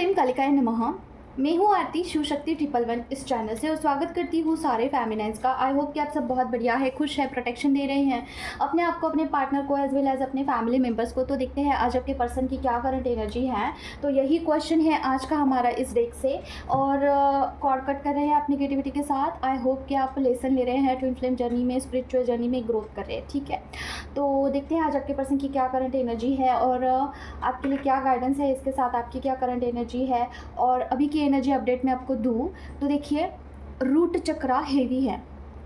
क्लीं कालिकाय नमः। मैं हूँ आरती शिव शक्ति 111 इस चैनल से और स्वागत करती हूँ सारे फेमिनाइज का। आई होप कि आप सब बहुत बढ़िया है, खुश है, प्रोटेक्शन दे रहे हैं अपने आप को, अपने पार्टनर को, एज वेल एज अपने फैमिली मेम्बर्स को। तो देखते हैं आज आपके पर्सन की क्या करंट एनर्जी है। तो यही क्वेश्चन है आज का हमारा इस डेक से। और कॉर्ड कट कर रहे हैं आप नेगेटिविटी के साथ। आई होप कि आप लेसन ले रहे हैं, ट्विन फ्लेम जर्नी में, स्पिरिचुअल जर्नी में ग्रोथ कर रहे हैं। ठीक है, तो देखते हैं आज आपके पर्सन की क्या करंट एनर्जी है और आपके लिए क्या गाइडेंस है, इसके साथ आपकी क्या करंट एनर्जी है और अभी की एनर्जी अपडेट मैं आपको दूँ। तो देखिए, रूट चक्रा हेवी है।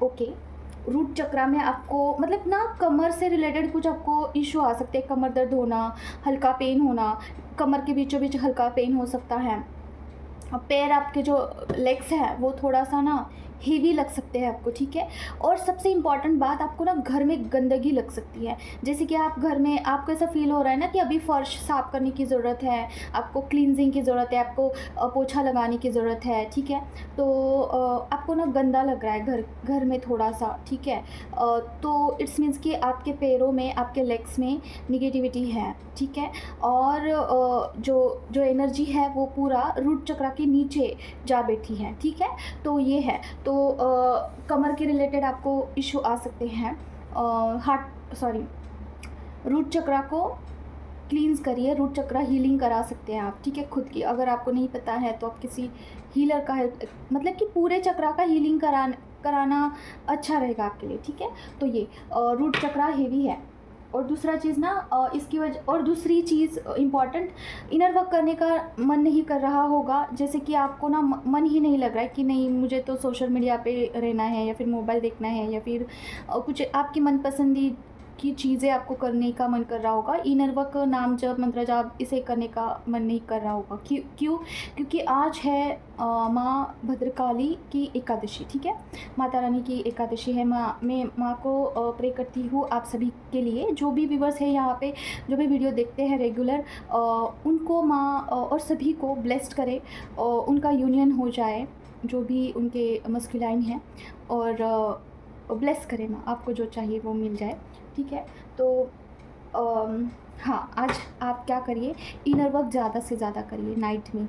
ओके, रूट चक्रा में आपको मतलब ना कमर से रिलेटेड कुछ आपको इशू आ सकते हैं। कमर दर्द होना, हल्का पेन होना, कमर के बीचों बीच हल्का पेन हो सकता है। पैर आपके जो लेग्स हैं वो थोड़ा सा ना हेवी लग सकते हैं आपको। ठीक है, और सबसे इम्पॉर्टेंट बात, आपको ना घर में गंदगी लग सकती है। जैसे कि आप घर में, आपको ऐसा फील हो रहा है ना कि अभी फर्श साफ़ करने की ज़रूरत है, आपको क्लींजिंग की ज़रूरत है, आपको पोछा लगाने की ज़रूरत है। ठीक है, तो आपको ना गंदा लग रहा है घर में थोड़ा सा। ठीक है, तो इट्स मीन्स कि आपके पैरों में, आपके लेग्स में निगेटिविटी है। ठीक है, और जो एनर्जी है वो पूरा रूट चक्रा के नीचे जा बैठी है। ठीक है, तो ये है। तो कमर के रिलेटेड आपको इशू आ सकते हैं। रूट चक्रा को क्लींस करिए, रूट चक्रा हीलिंग करा सकते हैं आप। ठीक है, खुद की, अगर आपको नहीं पता है तो आप किसी हीलर का हेल्प, मतलब कि पूरे चक्रा का हीलिंग कराना अच्छा रहेगा आपके लिए। ठीक है, तो ये रूट चक्रा हेवी है। और दूसरा चीज़ ना इसकी वजह, और दूसरी चीज़ इम्पॉर्टेंट, इनर वर्क करने का मन नहीं कर रहा होगा। जैसे कि आपको ना मन ही नहीं लग रहा है कि नहीं मुझे तो सोशल मीडिया पे रहना है, या फिर मोबाइल देखना है, या फिर कुछ आपकी मनपसंदी की चीज़ें आपको करने का मन कर रहा होगा। इनर वर्क, नाम जप, मंत्र जाप, इसे करने का मन नहीं कर रहा होगा। क्यों? क्योंकि आज है माँ भद्रकाली की एकादशी। ठीक है, माता रानी की एकादशी है। मैं माँ को प्रे करती हूँ आप सभी के लिए, जो भी व्यूवर्स हैं यहाँ पे, जो भी वीडियो देखते हैं रेगुलर, उनको माँ और सभी को ब्लेस्ड करे, उनका यूनियन हो जाए, जो भी उनके मस्कुलाइन हैं, और ब्लेस करें माँ, आपको जो चाहिए वो मिल जाए। ठीक है, तो हाँ, आज आप क्या करिए, इनर वर्क ज़्यादा से ज़्यादा करिए नाइट में।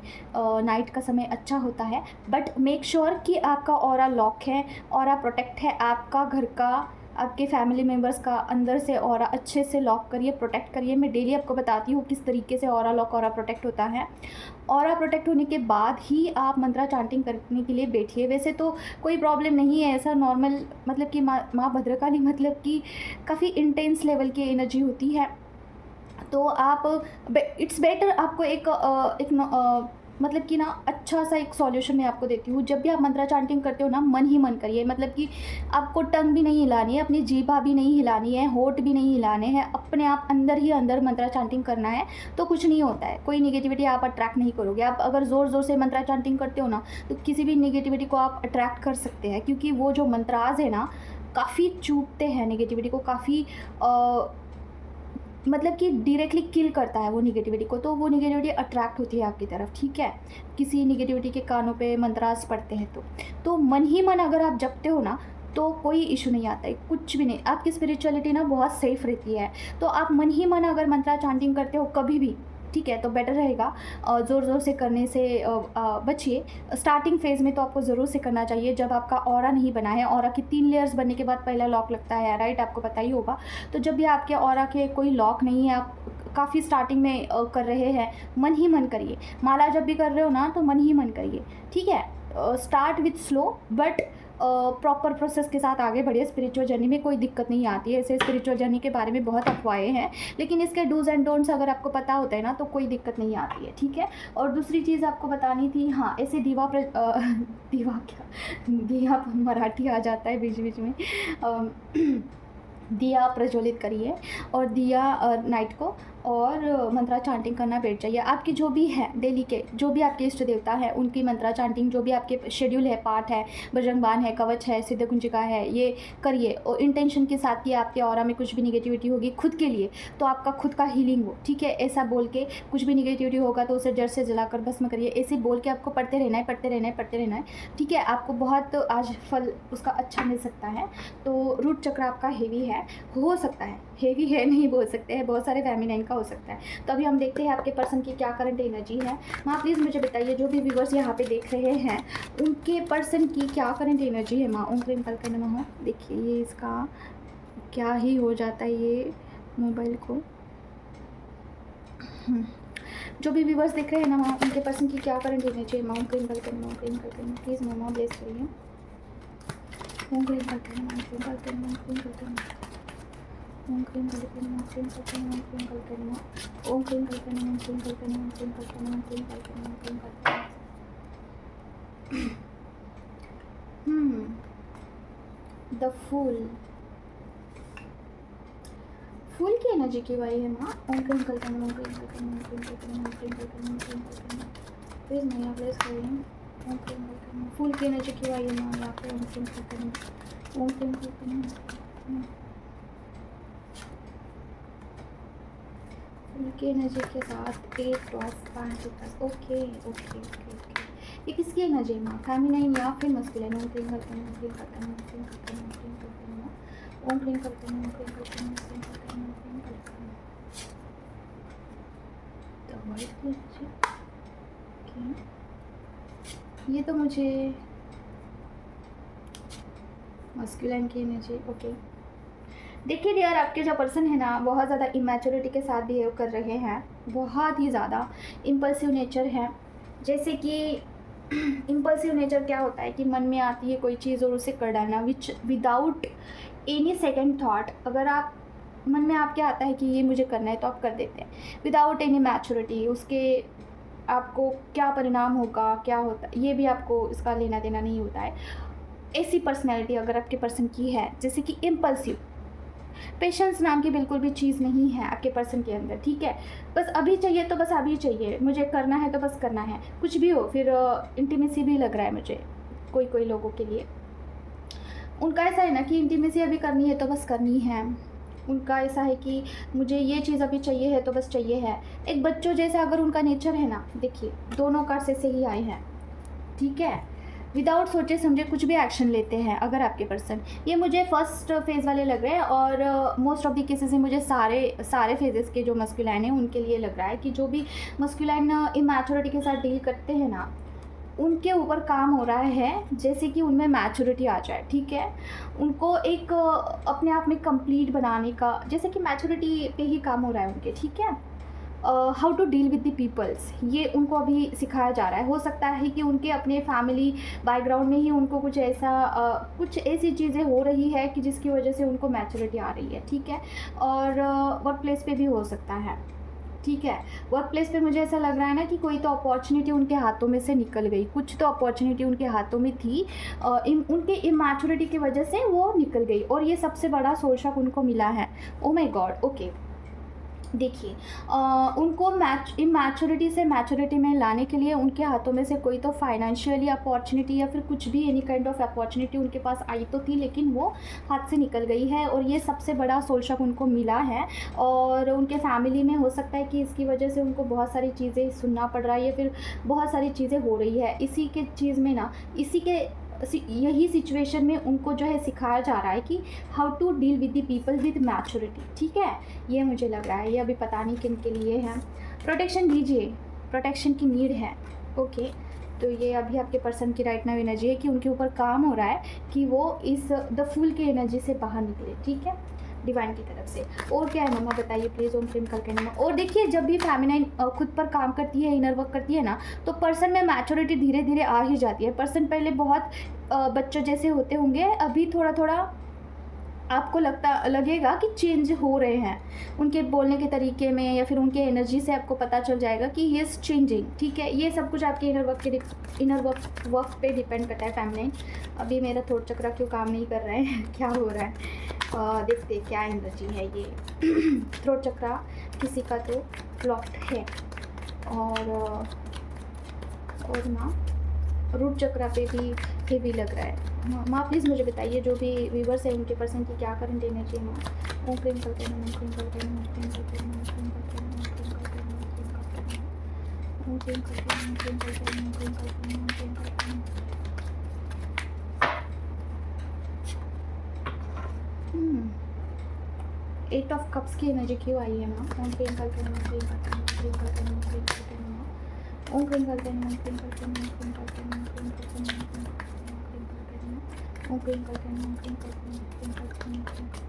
नाइट का समय अच्छा होता है, बट मेक श्योर कि आपका ऑरा लॉक है, ऑरा प्रोटेक्ट है, आपका घर का, आपके फैमिली मेम्बर्स का अंदर से ऑरा अच्छे से लॉक करिए, प्रोटेक्ट करिए। मैं डेली आपको बताती हूँ किस तरीके से ऑरा लॉक, ऑरा प्रोटेक्ट होता है। ऑरा प्रोटेक्ट होने के बाद ही आप मंत्रा चांटिंग करने के लिए बैठिए। वैसे तो कोई प्रॉब्लम नहीं है, ऐसा नॉर्मल, मतलब कि माँ भद्रकाली मतलब कि काफ़ी इंटेंस लेवल की एनर्जी होती है। तो आप इट्स बेटर, आपको मतलब कि ना अच्छा सा एक सॉल्यूशन मैं आपको देती हूँ। जब भी आप मंत्रा चांटिंग करते हो ना, मन ही मन करिए। मतलब कि आपको टंग भी नहीं हिलानी है, अपनी जीभा भी नहीं हिलानी है, होठ भी नहीं हिलाने हैं, अपने आप अंदर ही अंदर मंत्रा चांटिंग करना है। तो कुछ नहीं होता है, कोई निगेटिविटी आप अट्रैक्ट नहीं करोगे। आप अगर ज़ोर ज़ोर से मंत्रा चांटिंग करते हो ना, तो किसी भी निगेटिविटी को आप अट्रैक्ट कर सकते हैं, क्योंकि वो जो मंत्राज है ना काफ़ी चूपते हैं निगेटिविटी को, काफ़ी मतलब कि डायरेक्टली किल करता है वो निगेटिविटी को। तो वो निगेटिविटी अट्रैक्ट होती है आपकी तरफ। ठीक है, किसी निगेटिविटी के कानों पे मंत्रास पड़ते हैं तो मन ही मन अगर आप जपते हो ना, तो कोई इशू नहीं आता है, कुछ भी नहीं। आपकी स्पिरिचुअलिटी ना बहुत सेफ रहती है। तो आप मन ही मन अगर मंत्रा चांटिंग करते हो कभी भी, ठीक है, तो बेटर रहेगा। ज़ोर ज़ोर से करने से बचिए। स्टार्टिंग फेज़ में तो आपको ज़रूर से करना चाहिए, जब आपका ऑरा नहीं बना है। ऑरा की 3 लेयर्स बनने के बाद पहला लॉक लगता है, राइट, आपको पता ही होगा। तो जब भी आपके ऑरा के कोई लॉक नहीं है, आप काफ़ी स्टार्टिंग में कर रहे हैं, मन ही मन करिए। माला जब भी कर रहे हो ना, तो मन ही मन करिए। ठीक है, start with slow but proper process के साथ आगे बढ़िए। स्पिरिचुअल जर्नी में कोई दिक्कत नहीं आती है। ऐसे स्पिरिचुअल जर्नी के बारे में बहुत अफवाहें हैं, लेकिन इसके डूज एंड डोंट्स अगर आपको पता होता है ना, तो कोई दिक्कत नहीं आती है। ठीक है, और दूसरी चीज़ आपको बतानी थी, हाँ, ऐसे दिया मराठी आ जाता है बीच बीच में। दिया प्रज्वलित करिए और दिया नाइट को, और मंत्रा चांटिंग करना बैठ जाइए। आपकी जो भी है डेली के, जो भी आपके इष्ट देवता है, उनकी मंत्रा चांटिंग, जो भी आपके शेड्यूल है, पाठ है, बजरंग बाण है, कवच है, सिद्ध कुंजिका है, ये करिए। और इंटेंशन के साथ कि आपके ऑरा में कुछ भी निगेटिविटी होगी खुद के लिए, तो आपका खुद का हीलिंग हो। ठीक है, ऐसा बोल के, कुछ भी निगेटिविटी होगा तो उसे जड़ से जलाकर भस्म करिए, ऐसे बोल के आपको पढ़ते रहना है, पढ़ते रहना है, पढ़ते रहना है। ठीक है, आपको बहुत आज फल उसका अच्छा मिल सकता है। तो रूट चक्र आपका हेवी है, हो सकता है हेवी है नहीं बोल सकते हैं, बहुत सारे फेमिनाइन का हो सकता है। तो अभी हम देखते हैं आपके पर्सन की क्या करंट एनर्जी है। माँ प्लीज़ मुझे बताइए, जो भी व्यूवर्स यहाँ पे देख रहे हैं उनके पर्सन की क्या करंट एनर्जी है माँ। ओम क्रीम कल्पना नमः। देखिए ये इसका क्या ही हो जाता है ये मोबाइल को। जो भी व्यूवर्स देख रहे हैं ना माँ, उनके पर्सन की क्या करंट एनर्जी है माँ। ओम क्रीम कल्पना, ओम क्रीम कल्पना, प्लीज़ माँ ब्लेस करिए। ओम क्रीम कल्पना, ओम क्रीम कल्पना, ओम क्रीम कल्पना, ओम क्रीम कल्पना, ओम क्रीम कल्पना, ओम क्रीम कल्पना, ओम क्रीम कल्पना, ओम क्रीम कल्पना, ओम क्रीम कल्पना, ओम क्रीम कल्पना, ओम क्रीम कल्पना। द फूल, फूल की एनर्जी की वाई है माँ। ओम क्रीम कल्पना, ओम क्रीम कल्पना, ओम क्रीम कल्पना, ओम क्रीम कल्पना, ओम क्रीम कल्पना, प्लीज़ मैं प्लेस करिए। ओम क्रीम कल्पना, फूल की एनर्जी की वाई है माँ यहाँ पे। ओम क्रीम कल्पना, ओम क्रीम कल्पना, फूल की एनर्जी के साथ 8 of pentacles. Okay okay okay okay. ये किसकी एनर्जी है माँ, फेमिनाइन या फिर मस्कुलिन। ओम क्रीम कल्पना, ओम क्रीम कल्पना, ओम क्रीम कल्पना, ओम क्रीम कल्पना, ओम क्रीम कल्पना, ओम क्रीम कल्पना, ओम क्रीम कल्पना, ओम क्रीम कल्पना। द वर्ल्ड की एनर्जी। ओके, ये तो मुझे मस्कुलिन की एनर्जी। ओके, देखिए डियर, आपके जो पर्सन है ना बहुत ज़्यादा इमेच्योरिटी के साथ बिहेव कर रहे हैं, बहुत ही ज़्यादा इम्पल्सिव नेचर है। जैसे कि इम्पल्सिव नेचर क्या होता है कि मन में आती है कोई चीज़ और उसे कर डालना, विच विदाउट एनी सेकंड थॉट। अगर आप मन में आपके आता है कि ये मुझे करना है तो आप कर देते हैं विदाउट एनी मैच्योरिटी। उसके आपको क्या परिणाम होगा, क्या होता है, ये भी आपको इसका लेना देना नहीं होता है। ऐसी पर्सनैलिटी अगर आपके पर्सन की है, जैसे कि इम्पल्सिव, पेशेंस नाम की बिल्कुल भी चीज़ नहीं है आपके पर्सन के अंदर, ठीक है। बस अभी चाहिए तो बस अभी चाहिए, मुझे करना है तो बस करना है, कुछ भी हो। फिर इंटीमेसी भी लग रहा है मुझे कोई कोई लोगों के लिए। उनका ऐसा है ना कि इंटीमेसी अभी करनी है तो बस करनी है। उनका ऐसा है कि मुझे ये चीज़ अभी चाहिए है तो बस चाहिए है। एक बच्चों जैसा अगर उनका नेचर है ना, देखिए दोनों कार्ड से ही आए हैं, ठीक है। विदाउट सोचे समझे कुछ भी एक्शन लेते हैं अगर आपके पर्सन। ये मुझे फर्स्ट फेज़ वाले लग रहे हैं और मोस्ट ऑफ द केसेस में मुझे सारे फेजेस के जो मस्कुलाइन हैं उनके लिए लग रहा है कि जो भी मस्कुलाइन इमैच्योरिटी के साथ डील करते हैं ना, उनके ऊपर काम हो रहा है जैसे कि उनमें मैच्योरिटी आ जाए, ठीक है। उनको एक अपने आप में कंप्लीट बनाने का, जैसे कि मैच्योरिटी पे ही काम हो रहा है उनके, ठीक है। How to deal with the peoples, ये उनको अभी सिखाया जा रहा है। हो सकता है कि उनके अपने फैमिली बैकग्राउंड में ही उनको कुछ ऐसा कुछ ऐसी चीज़ें हो रही है कि जिसकी वजह से उनको मैच्योरिटी आ रही है, ठीक है। और वर्क प्लेस पे भी हो सकता है, ठीक है। वर्क प्लेस पे मुझे ऐसा लग रहा है ना कि कोई तो अपॉर्चुनिटी उनके हाथों में से निकल गई, कुछ तो अपॉर्चुनिटी उनके हाथों में थी, उनके इमैच्योरिटी की वजह से वो निकल गई और ये सबसे बड़ा सोर्स ऑफ उनको मिला है। Oh my God, okay. देखिए उनको इमैच्योरिटी से मैच्योरिटी में लाने के लिए उनके हाथों में से कोई तो फाइनेंशियली अपॉर्चुनिटी या फिर कुछ भी एनी काइंड ऑफ अपॉर्चुनिटी उनके पास आई तो थी, लेकिन वो हाथ से निकल गई है और ये सबसे बड़ा सोर्स ऑफ उनको मिला है। और उनके फैमिली में हो सकता है कि इसकी वजह से उनको बहुत सारी चीज़ें सुनना पड़ रहा है या फिर बहुत सारी चीज़ें हो रही है। इसी के चीज़ में ना, इसी के यही सिचुएशन में उनको जो है सिखाया जा रहा है कि how to deal with the people with maturity, ठीक है। ये मुझे लग रहा है, ये अभी पता नहीं किन के लिए है। प्रोटेक्शन दीजिए, प्रोटेक्शन की नीड है, ओके। तो ये अभी आपके पर्सन की राइट नाउ एनर्जी है कि उनके ऊपर काम हो रहा है कि वो इस द फूल की एनर्जी से बाहर निकले, ठीक है, डिवाइन की तरफ से। और क्या है मम्मा बताइए प्लीज़। ओम क्रीम करके मम्मा। और देखिए जब भी फेमिनाइन खुद पर काम करती है, इनर वर्क करती है ना, तो पर्सन में मैच्योरिटी धीरे धीरे आ ही जाती है। पर्सन पहले बहुत बच्चों जैसे होते होंगे, अभी थोड़ा थोड़ा आपको लगेगा कि चेंज हो रहे हैं उनके बोलने के तरीके में या फिर उनके एनर्जी से आपको पता चल जाएगा कि ये इज़ चेंजिंग, ठीक है। ये सब कुछ आपके इनर वर्क पे डिपेंड करता है फेमिनाइन। अभी मेरा थ्रोट चक्रा क्यों काम नहीं कर रहे हैं क्या हो रहा है, देखते क्या एनर्जी है ये। थ्रोट चक्रा किसी का तो ब्लॉक्ड है और ना रूट चक्रा पे भी हेवी लग रहा है। माँ प्लीज़ मुझे बताइए जो भी व्यूवर्स है उनके पर्सन की क्या करंट एनर्जी है माँ। ओम क्रीम करते हैं, ओम क्रीम करते हैं, ओम क्रीम करते हैं, ओम क्रीम करते हैं, ओम क्रीम करते हैं, ओम क्रीम करते हैं, ओम क्रीम करते हैं, ओम क्रीम करते हैं, ओम क्रीम करते हैं। 8 ऑफ कप्स की एनर्जी क्यों आई है माँ? ओम क्रीम करते हैं, ओम क्रीम करते हैं, ओम क्रीम करते हैं, ओम क्रीम करते हैं माँ। ओम क्रीम करते हैं, ओम क्रीम करते हैं, ओम क्रीम करते हैं, ओम क्रीम करते हैं, ओम क्रीम करते हैं, ओम क्रीम करते हैं, ओम क्रीम करते हैं, ओम क्रीम करते हैं।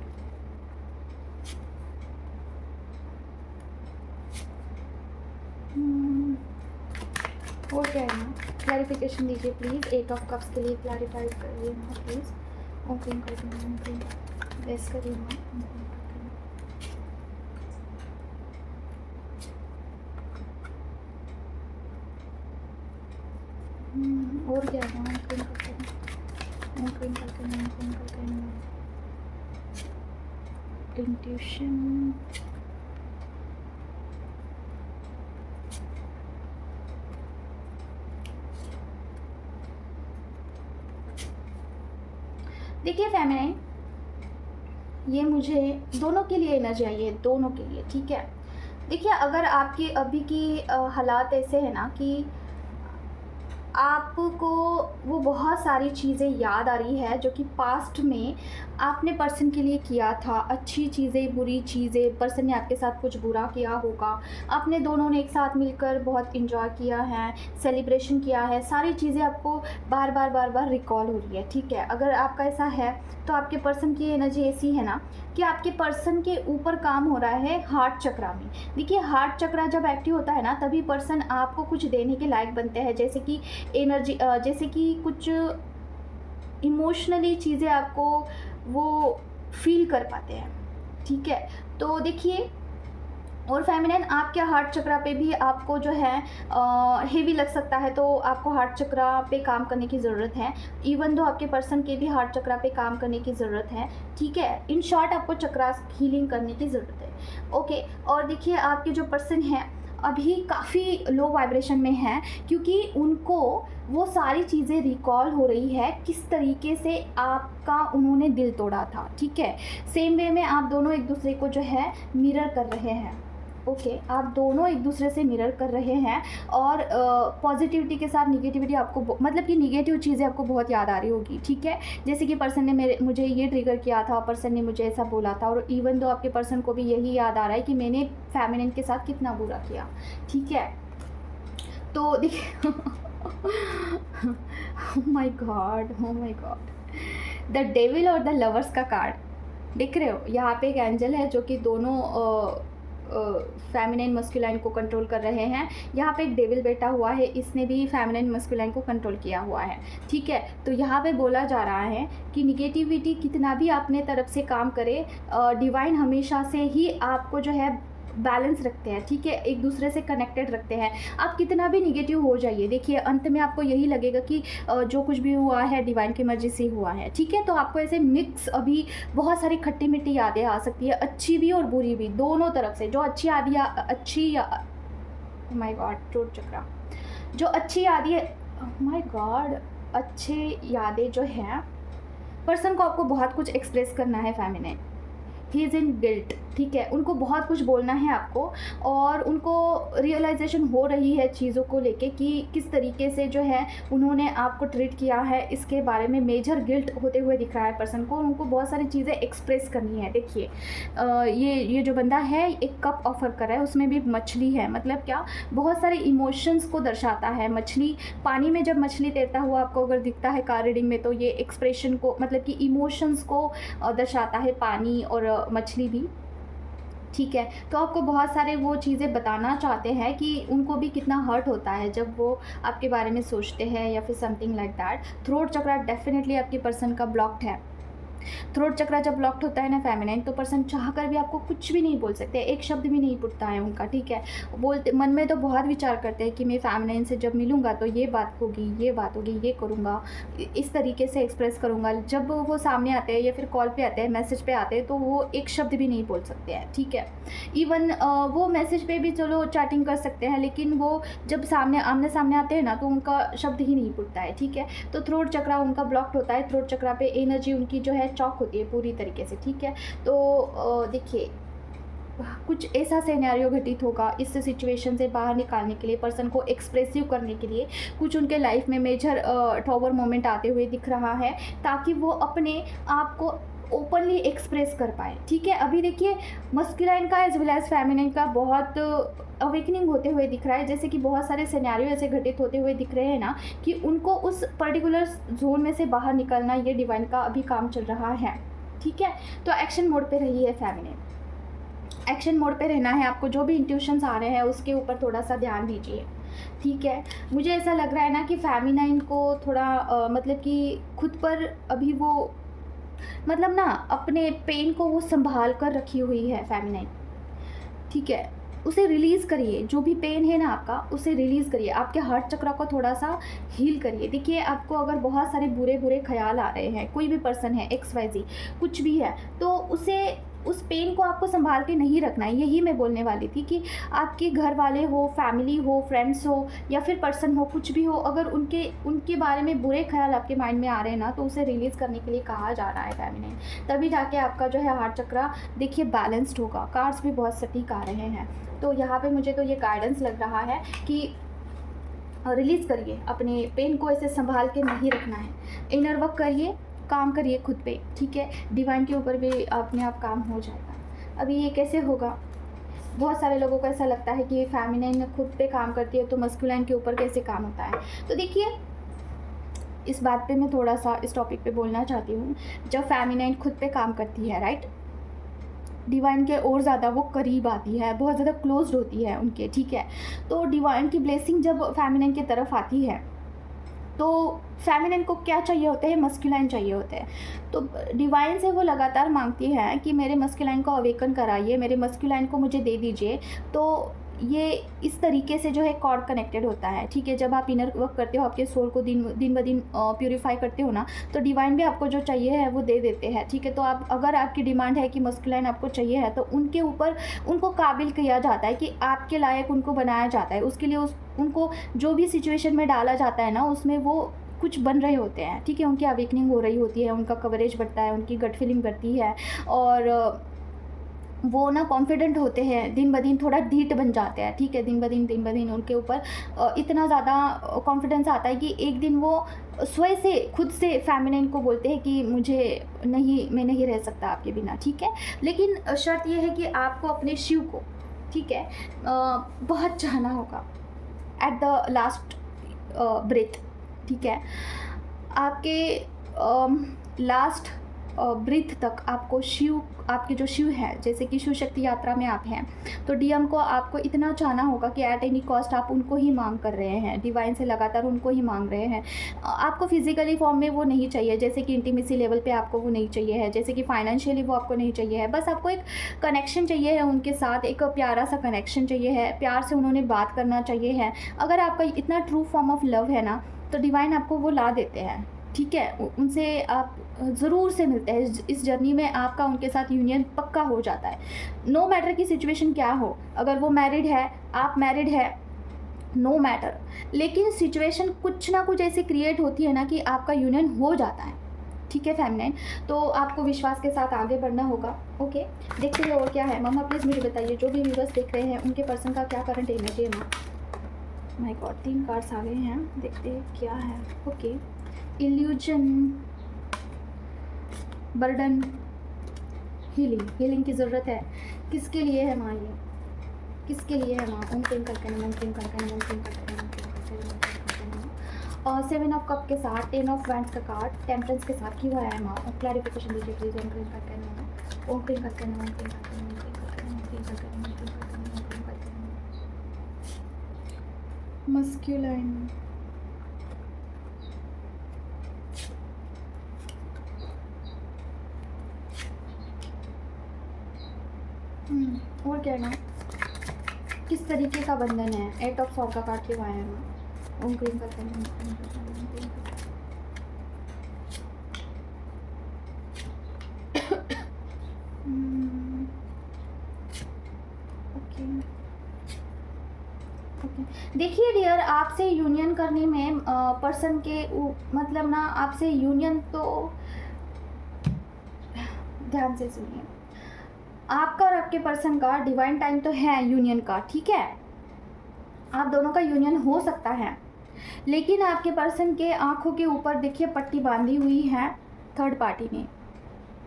और क्या है ना, क्लैरिफिकेशन दीजिए प्लीज़। 8 ऑफ कप्स के लिए क्लैरिफाई करिए ना प्लीज़। ओम क्रीम करते हैं, ओम क्रीम ब्लेस करिए ना, ओम क्रीम करते हैं। और क्या है ना, ओम क्रीम करते हैं, ओम क्रीम करते हैं, ओम क्रीम करते हैं। इंट्यूशन, देखिए फेमिनाइन, ये मुझे दोनों के लिए एनर्जी आई है, दोनों के लिए, ठीक है। देखिए अगर आपके अभी की हालात ऐसे हैं ना कि आपको वो बहुत सारी चीज़ें याद आ रही है जो कि पास्ट में आपने पर्सन के लिए किया था, अच्छी चीज़ें, बुरी चीज़ें, पर्सन ने आपके साथ कुछ बुरा किया होगा, आपने दोनों ने एक साथ मिलकर बहुत इन्जॉय किया है, सेलिब्रेशन किया है, सारी चीज़ें आपको बार बार रिकॉल हो रही है, ठीक है। अगर आपका ऐसा है तो आपके पर्सन की एनर्जी ऐसी है ना कि आपके पर्सन के ऊपर काम हो रहा है हार्ट चक्रा में। देखिए हार्ट चक्रा जब एक्टिव होता है ना तभी पर्सन आपको कुछ देने के लायक बनते हैं, जैसे कि एनर्जी, जैसे कि कुछ इमोशनली चीज़ें आपको वो फील कर पाते हैं, ठीक है। तो देखिए, और फेमिनिन आपके हार्ट चक्रा पे भी आपको जो है हेवी लग सकता है, तो आपको हार्ट चक्रा पे काम करने की ज़रूरत है। इवन दो आपके पर्सन के भी हार्ट चक्रा पे काम करने की ज़रूरत है, ठीक है। इन शॉर्ट आपको चक्रा हीलिंग करने की ज़रूरत है, ओके। और देखिए आपके जो पर्सन हैं अभी काफ़ी लो वाइब्रेशन में हैं, क्योंकि उनको वो सारी चीज़ें रिकॉल हो रही है किस तरीके से आपका उन्होंने दिल तोड़ा था, ठीक है। सेम वे में आप दोनों एक दूसरे को जो है मिरर कर रहे हैं, ओके। आप दोनों एक दूसरे से मिरर कर रहे हैं और पॉजिटिविटी के साथ निगेटिविटी आपको मतलब कि निगेटिव चीज़ें आपको बहुत याद आ रही होगी, ठीक है। जैसे कि पर्सन ने मुझे ये ट्रिगर किया था, पर्सन ने मुझे ऐसा बोला था, और इवन दो आपके पर्सन को भी यही याद आ रहा है कि मैंने फेमिनिन के साथ कितना बुरा किया, ठीक है। तो देखिए oh my God, the devil और द लवर्स का कार्ड देख रहे हो। यहाँ पे एक एंजल है जो कि दोनों फेमिनिन मस्कुलाइन को कंट्रोल कर रहे हैं। यहाँ पे एक डेविल बैठा हुआ है, इसने भी फेमिनिन मस्कुलाइन को कंट्रोल किया हुआ है, ठीक है। तो यहाँ पे बोला जा रहा है कि निगेटिविटी कितना भी अपने तरफ से काम करे, डिवाइन हमेशा से ही आपको जो है बैलेंस रखते हैं, ठीक है, एक दूसरे से कनेक्टेड रखते हैं। आप कितना भी निगेटिव हो जाइए, देखिए अंत में आपको यही लगेगा कि जो कुछ भी हुआ है डिवाइन की मर्जी से हुआ है, ठीक है। तो आपको ऐसे मिक्स अभी बहुत सारी खट्टी मिट्टी यादें आ सकती है, अच्छी भी और बुरी भी, दोनों तरफ से। जो अच्छी माय गॉड, थ्रोट चक्रा, जो अच्छी यादें, माय गॉड, अच्छी यादें जो हैं, पर्सन को आपको बहुत कुछ एक्सप्रेस करना है feminine, he is in guilt, ठीक है। उनको बहुत कुछ बोलना है आपको, और उनको रियलाइजेशन हो रही है चीज़ों को लेके कि किस तरीके से जो है उन्होंने आपको ट्रीट किया है, इसके बारे में मेजर गिल्ट होते हुए दिख रहा है पर्सन को। उनको बहुत सारी चीज़ें एक्सप्रेस करनी है। देखिए ये जो बंदा है एक कप ऑफर कर रहा है, उसमें भी मछली है, मतलब क्या, बहुत सारे इमोशंस को दर्शाता है। मछली पानी में जब मछली तैरता हुआ आपको अगर दिखता है कार रीडिंग में, तो ये एक्सप्रेशन को मतलब कि इमोशंस को दर्शाता है, पानी और मछली भी, ठीक है। तो आपको बहुत सारे वो चीज़ें बताना चाहते हैं कि उनको भी कितना हर्ट होता है जब वो आपके बारे में सोचते हैं या फिर something like that. Throat chakra definitely आपके पर्सन का ब्लॉक्ड है। थ्रोट चक्रा जब ब्लॉक्ड होता है ना फेमिनाइन, तो पर्सन चाहकर भी आपको कुछ भी नहीं बोल सकते, एक शब्द भी नहीं फूटता है उनका, ठीक है। बोलते मन में तो बहुत विचार करते हैं कि मैं फेमिनाइन से जब मिलूँगा तो ये बात होगी, ये बात होगी, ये करूँगा, इस तरीके से एक्सप्रेस करूँगा। जब वो सामने आते हैं या फिर कॉल पे आते हैं, मैसेज पे आते हैं, तो वो एक शब्द भी नहीं बोल सकते हैं, ठीक है। इवन वो मैसेज पे भी चलो चैटिंग कर सकते हैं, लेकिन वो जब आमने सामने आते हैं ना तो उनका शब्द ही नहीं फूटता है, ठीक है। तो थ्रोट चक्रा उनका ब्लॉक्ड होता है। थ्रोट चक्रा पे एनर्जी उनकी जो है चॉक होती है पूरी तरीके से, ठीक है। तो देखिए कुछ ऐसा सिनेरियो घटित होगा, इस सिचुएशन से बाहर निकालने के लिए, पर्सन को एक्सप्रेसिव करने के लिए कुछ उनके लाइफ में मेजर टॉवर मोमेंट आते हुए दिख रहा है, ताकि वो अपने आप को ओपनली एक्सप्रेस कर पाए, ठीक है। अभी देखिए मस्कुलाइन का एज वेल एज फेमिनिन का बहुत अवेकनिंग होते हुए दिख रहा है, जैसे कि बहुत सारे सिनेरियो ऐसे घटित होते हुए दिख रहे हैं ना कि उनको उस पर्टिकुलर जोन में से बाहर निकलना ये डिवाइन का अभी काम चल रहा है, ठीक है। तो एक्शन मोड पे रही है फेमिनिन, एक्शन मोड पे रहना है आपको। जो भी इंट्यूशंस आ रहे हैं उसके ऊपर थोड़ा सा ध्यान दीजिए, ठीक है। मुझे ऐसा लग रहा है ना कि फेमिनाइन को थोड़ा मतलब कि खुद पर अभी वो मतलब ना अपने पेन को वो संभाल कर रखी हुई है फेमिनाइन, ठीक है। उसे रिलीज़ करिए, जो भी पेन है ना आपका उसे रिलीज़ करिए, आपके हार्ट चक्र को थोड़ा सा हील करिए। देखिए आपको अगर बहुत सारे बुरे बुरे ख्याल आ रहे हैं, कोई भी पर्सन है XYZ कुछ भी है, तो उसे उस पेन को आपको संभाल के नहीं रखना है। यही मैं बोलने वाली थी कि आपके घर वाले हो, फैमिली हो, फ्रेंड्स हो या फिर पर्सन हो, कुछ भी हो, अगर उनके बारे में बुरे ख्याल आपके माइंड में आ रहे हैं ना, तो उसे रिलीज़ करने के लिए कहा जा रहा है फेमिनिन। तभी जाके आपका जो है हार्ट चक्र देखिए बैलेंस्ड होगा। कार्ड्स भी बहुत सटीक आ रहे हैं, तो यहाँ पे मुझे तो ये गाइडेंस लग रहा है कि रिलीज़ करिए अपने पेन को, ऐसे संभाल के नहीं रखना है। इनर वर्क करिए, काम करिए खुद पे, ठीक है। डिवाइन के ऊपर भी अपने आप काम हो जाएगा। अभी ये कैसे होगा, बहुत सारे लोगों को ऐसा लगता है कि फेमिनिन खुद पे काम करती है तो मस्कुलाइन के ऊपर कैसे काम होता है। तो देखिए इस बात पे मैं थोड़ा सा इस टॉपिक पे बोलना चाहती हूँ। जब फेमिनिन खुद पे काम करती है, राइट, डिवाइन के और ज़्यादा वो करीब आती है, बहुत ज़्यादा क्लोज्ड होती है उनके, ठीक है। तो डिवाइन की ब्लेसिंग जब फेमिनिन की तरफ आती है तो फेमिनिन को क्या चाहिए होते हैं, मस्कुलाइन चाहिए होते हैं। तो डिवाइन से वो लगातार मांगती है कि मेरे मस्कुलाइन को अवेकन कराइए, मेरे मस्कुलाइन को मुझे दे दीजिए। तो ये इस तरीके से जो है कॉर्ड कनेक्टेड होता है, ठीक है। जब आप इनर वर्क करते हो, आपके सोल को दिन ब दिन प्यूरिफाई करते हो ना, तो डिवाइन भी आपको जो चाहिए है वो दे देते हैं, ठीक है। तो आप अगर आपकी डिमांड है कि मस्कुलाइन आपको चाहिए है, तो उनके ऊपर उनको काबिल किया जाता है कि आपके लायक उनको बनाया जाता है। उसके लिए उनको जो भी सिचुएशन में डाला जाता है ना, उसमें वो कुछ बन रहे होते हैं, ठीक है। उनकी अवेकनिंग हो रही होती है, उनका कवरेज बढ़ता है, उनकी गट फीलिंग बढ़ती है और वो ना कॉन्फिडेंट होते हैं, दिन ब दिन थोड़ा ढीठ बन जाते हैं, ठीक है। दिन ब दिन उनके ऊपर इतना ज़्यादा कॉन्फिडेंस आता है कि एक दिन वो स्वयं से खुद से फेमिनिन को बोलते हैं कि मैं नहीं रह सकता आपके बिना, ठीक है। लेकिन शर्त यह है कि आपको अपने शिव को, ठीक है, बहुत चाहना होगा एट द लास्ट ब्रेथ, ठीक है। आपके लास्ट ब्रीथ तक आपको आपके जो शिव है, जैसे कि शिव शक्ति यात्रा में आप हैं, तो डीएम को आपको इतना चाहना होगा कि एट एनी कॉस्ट आप उनको ही मांग कर रहे हैं, डिवाइन से लगातार उनको ही मांग रहे हैं। आपको फिजिकली फॉर्म में वो नहीं चाहिए, जैसे कि इंटीमेसी लेवल पे आपको वो नहीं चाहिए है, जैसे कि फाइनेंशियली वो आपको नहीं चाहिए है। बस आपको एक कनेक्शन चाहिए है उनके साथ, एक प्यारा सा कनेक्शन चाहिए है, प्यार से उन्होंने बात करना चाहिए है। अगर आपका इतना ट्रू फॉर्म ऑफ लव है ना, तो डिवाइन आपको वो ला देते हैं, ठीक है। उनसे आप ज़रूर से मिलते हैं, इस जर्नी में आपका उनके साथ यूनियन पक्का हो जाता है। नो मैटर की सिचुएशन क्या हो, अगर वो मैरिड है, आप मैरिड है, नो मैटर, लेकिन सिचुएशन कुछ ना कुछ ऐसी क्रिएट होती है ना कि आपका यूनियन हो जाता है, ठीक है फेमिनिन। तो आपको विश्वास के साथ आगे बढ़ना होगा, ओके। देखते हैं और क्या है। मम्मा प्लीज़ मुझे बताइए, जो भी व्यूअर्स देख रहे हैं उनके पर्सन का क्या करंट इमेज है। माय गॉड 3 कार्ड्स आ गए हैं, देखते हैं क्या है। ओके, इल्यूजन, बर्डन, हीलिंग की ज़रूरत है। किसके लिए है माँ, ये किसके लिए है माँ? ओम क्लीम करके नमः, ओम क्लीम करके नमः, ओम क्लीम करके नमः, ओम क्लीम करके नमः। और 7 ऑफ कप के साथ 10 ऑफ वैंड्स का कार्ड टेम्परेंस के साथ क्यों आया है माँ? और क्लैरिफिकेशन दीजिए प्लीज़। ओम क्लीम करके नमः, ओम क्लीम करके नमः, ओम क्लीम करके नमः, ओम क्लीम करके नमः, ओम क्लीम करके नमः, ओम क्लीम करके नमः, ओम क्लीम करके नमः। मस्कुलाइन, और क्या है ना, किस तरीके का बंधन है? 8 ऑफ सॉर्ड का कार्ड क्यों आया है ना? ओम क्लीम करके नमः, ओम क्लीम करके नमः, ओम क्लीम करके नमः। ओके ओके, देखिए डियर, आपसे यूनियन करने में पर्सन के मतलब ना, आपसे यूनियन तो ध्यान से सुनिए, आपका और आपके पर्सन का डिवाइन टाइम तो है यूनियन का, ठीक है। आप दोनों का यूनियन हो सकता है, लेकिन आपके पर्सन के आंखों के ऊपर देखिए पट्टी बांधी हुई है थर्ड पार्टी ने,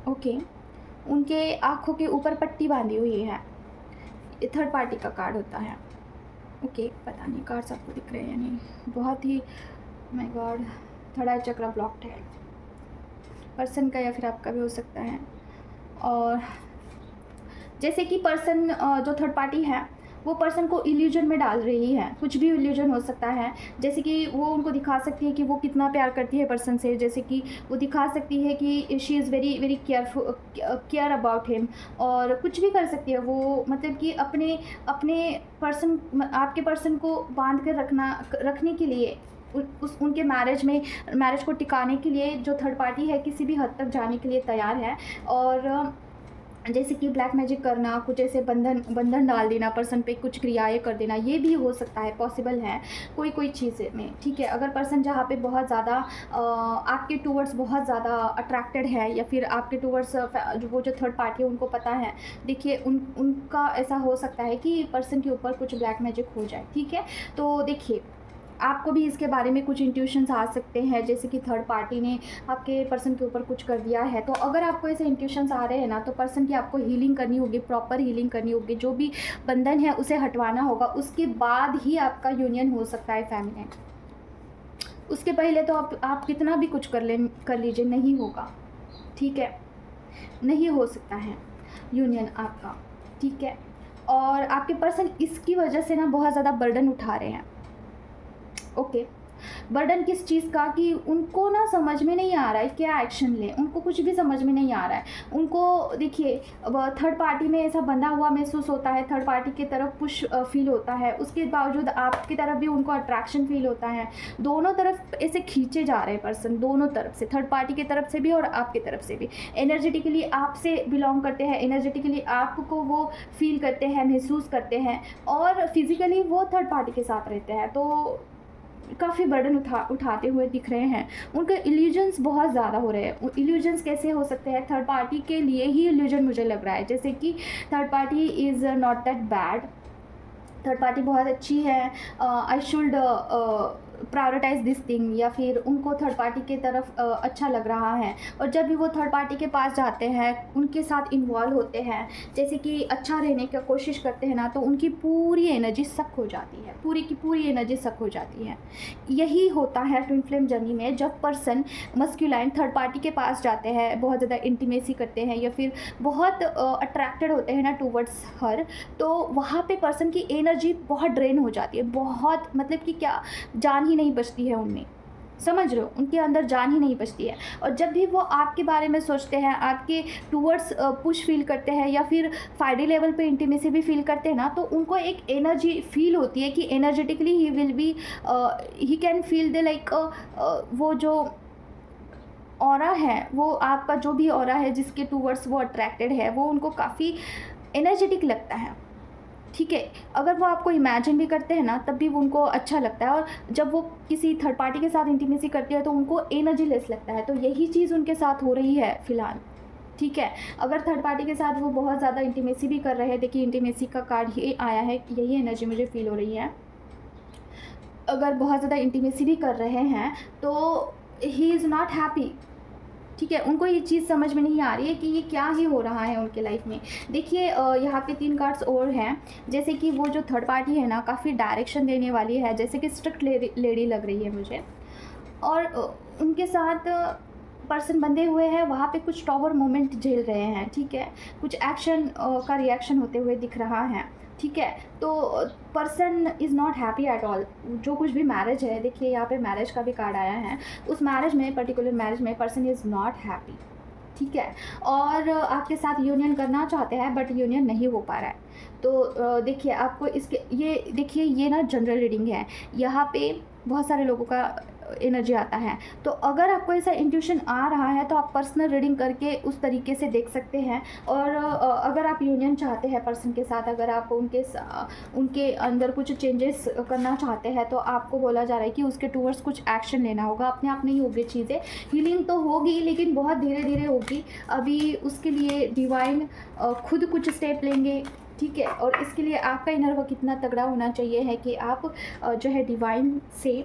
ओके, उनके आँखों के ऊपर पट्टी बाँधी हुई है। ये थर्ड पार्टी का कार्ड होता है। ओके, पता नहीं कार्ड्स आपको दिख रहे हैं या नहीं। बहुत ही माय गॉड, थर्ड आई चक्र ब्लॉक्ड है। पर्सन का या फिर आपका भी हो सकता है। और जैसे कि पर्सन जो थर्ड पार्टी है वो पर्सन को इल्यूजन में डाल रही है। कुछ भी इल्यूजन हो सकता है, जैसे कि वो उनको दिखा सकती है कि वो कितना प्यार करती है पर्सन से। जैसे कि वो दिखा सकती है कि she is very very care about him, और कुछ भी कर सकती है वो, मतलब कि अपने अपने पर्सन आपके पर्सन को बांध कर रखने के लिए, उनके मैरिज को टिकाने के लिए जो थर्ड पार्टी है किसी भी हद तक जाने के लिए तैयार है। और जैसे कि ब्लैक मैजिक करना, कुछ ऐसे बंधन डाल देना पर्सन पे, कुछ क्रियाएं कर देना, ये भी हो सकता है, पॉसिबल है कोई चीज़ में। ठीक है, अगर पर्सन जहाँ पे बहुत ज़्यादा आपके टूवर्ड्स बहुत ज़्यादा अट्रैक्टेड है, या फिर आपके टूवर्ड्स वो जो थर्ड पार्टी है उनको पता है, देखिए उनका ऐसा हो सकता है कि पर्सन के ऊपर कुछ ब्लैक मैजिक हो जाए। ठीक है, तो देखिए आपको भी इसके बारे में कुछ इंट्यूशंस आ सकते हैं, जैसे कि थर्ड पार्टी ने आपके पर्सन के ऊपर कुछ कर दिया है। तो अगर आपको ऐसे इंट्यूशंस आ रहे हैं ना, तो पर्सन की आपको हीलिंग करनी होगी, प्रॉपर हीलिंग करनी होगी, जो भी बंधन है उसे हटवाना होगा। उसके बाद ही आपका यूनियन हो सकता है फेमिनिन। उसके पहले तो आप कितना भी कुछ कर लीजिए, नहीं होगा। ठीक है, नहीं हो सकता है यूनियन आपका। ठीक है, और आपके पर्सन इसकी वजह से ना बहुत ज़्यादा बर्डन उठा रहे हैं। ओके, बर्डन किस चीज़ का, कि उनको ना समझ में नहीं आ रहा है क्या एक्शन लें, उनको कुछ भी समझ में नहीं आ रहा है। उनको देखिए थर्ड पार्टी में ऐसा बंधा हुआ महसूस होता है, थर्ड पार्टी की तरफ पुश फील होता है, उसके बावजूद आपकी तरफ भी उनको अट्रैक्शन फील होता है। दोनों तरफ ऐसे खींचे जा रहे हैं पर्सन, दोनों तरफ से, थर्ड पार्टी की तरफ से भी और आपकी तरफ से भी। एनर्जेटिकली आपसे बिलोंग करते हैं, एनर्जेटिकली आपको वो फील करते हैं, महसूस करते हैं, और फिज़िकली वो थर्ड पार्टी के साथ रहते हैं। तो काफ़ी बर्डन उठाते हुए दिख रहे हैं। उनके इल्यूजन्स बहुत ज़्यादा हो रहे हैं। इल्यूजन्स कैसे हो सकते हैं, थर्ड पार्टी के लिए ही इल्यूजन मुझे लग रहा है, जैसे कि third party is not that bad, third party बहुत अच्छी है, I should prioritise this thing, या फिर उनको थर्ड पार्टी की तरफ अच्छा लग रहा है। और जब भी वो थर्ड पार्टी के पास जाते हैं, उनके साथ इन्वॉल्व होते हैं, जैसे कि अच्छा रहने की कोशिश करते हैं ना, तो उनकी पूरी एनर्जी सक हो जाती है, पूरी की पूरी एनर्जी सक हो जाती है। यही होता है ट्विन फ्लेम जर्नी में, जब पर्सन मस्कुलाइन थर्ड पार्टी के पास जाते हैं, बहुत ज़्यादा इंटीमेसी करते हैं, या फिर बहुत अट्रैक्टेड होते हैं ना टूवर्ड्स हर, तो वहाँ पे पर्सन की एनर्जी बहुत ड्रेन हो जाती है, बहुत, मतलब कि क्या, जान ही नहीं बचती है उनमें, समझ रहे हो, उनके अंदर जान ही नहीं बचती है। और जब भी वो आपके बारे में सोचते हैं, आपके टूवर्ड्स पुश फील करते हैं, या फिर फाइडी लेवल पे इंटीमेसी भी फील करते हैं ना, तो उनको एक एनर्जी फील होती है कि energetically he will be, he can feel the like, वो जो ऑरा है, वो आपका जो भी ऑरा है जिसके टूवर्ड्स वो अट्रैक्टेड है, वो उनको काफ़ी एनर्जेटिक लगता है। ठीक है, अगर वो आपको इमेजिन भी करते हैं ना, तब भी वो उनको अच्छा लगता है। और जब वो किसी थर्ड पार्टी के साथ इंटीमेसी करते हैं तो उनको एनर्जी लेस लगता है। तो यही चीज़ उनके साथ हो रही है फ़िलहाल। ठीक है, अगर थर्ड पार्टी के साथ वो बहुत ज़्यादा इंटीमेसी भी कर रहे हैं, देखिए इंटीमेसी का कार्ड ये आया है, यही एनर्जी मुझे फील हो रही है। अगर बहुत ज़्यादा इंटीमेसी भी कर रहे हैं तो ही इज़ नॉट हैप्पी। ठीक है, उनको ये चीज़ समझ में नहीं आ रही है कि ये क्या ही हो रहा है उनके लाइफ में। देखिए यहाँ पे 3 कार्ड्स और हैं, जैसे कि वो जो थर्ड पार्टी है ना, काफ़ी डायरेक्शन देने वाली है, जैसे कि स्ट्रिक्ट लेडी लग रही है मुझे। और उनके साथ पर्सन बंधे हुए हैं, वहाँ पे कुछ टॉवर मोमेंट झेल रहे हैं। ठीक है, कुछ एक्शन का रिएक्शन होते हुए दिख रहा है। ठीक है, तो person is not happy at all. जो कुछ भी मैरिज है, देखिए यहाँ पे मैरिज का भी कार्ड आया है, उस मैरिज में, पर्टिकुलर मैरिज में पर्सन इज़ नॉट हैप्पी। ठीक है, और आपके साथ यूनियन करना चाहते हैं, बट यूनियन नहीं हो पा रहा है। तो देखिए आपको इसके, ये देखिए ये ना जनरल रीडिंग है, यहाँ पे बहुत सारे लोगों का एनर्जी आता है। तो अगर आपको ऐसा इंट्यूशन आ रहा है तो आप पर्सनल रीडिंग करके उस तरीके से देख सकते हैं। और अगर आप यूनियन चाहते हैं पर्सन के साथ, अगर आप उनके अंदर कुछ चेंजेस करना चाहते हैं, तो आपको बोला जा रहा है कि उसके टूवर्ड्स कुछ एक्शन लेना होगा। अपने आप नहीं होगी चीज़ें, हीलिंग तो होगी लेकिन बहुत धीरे धीरे होगी। अभी उसके लिए डिवाइन खुद कुछ स्टेप लेंगे। ठीक है, और इसके लिए आपका इनर वर्क कितना तगड़ा होना चाहिए है कि आप जो है डिवाइन से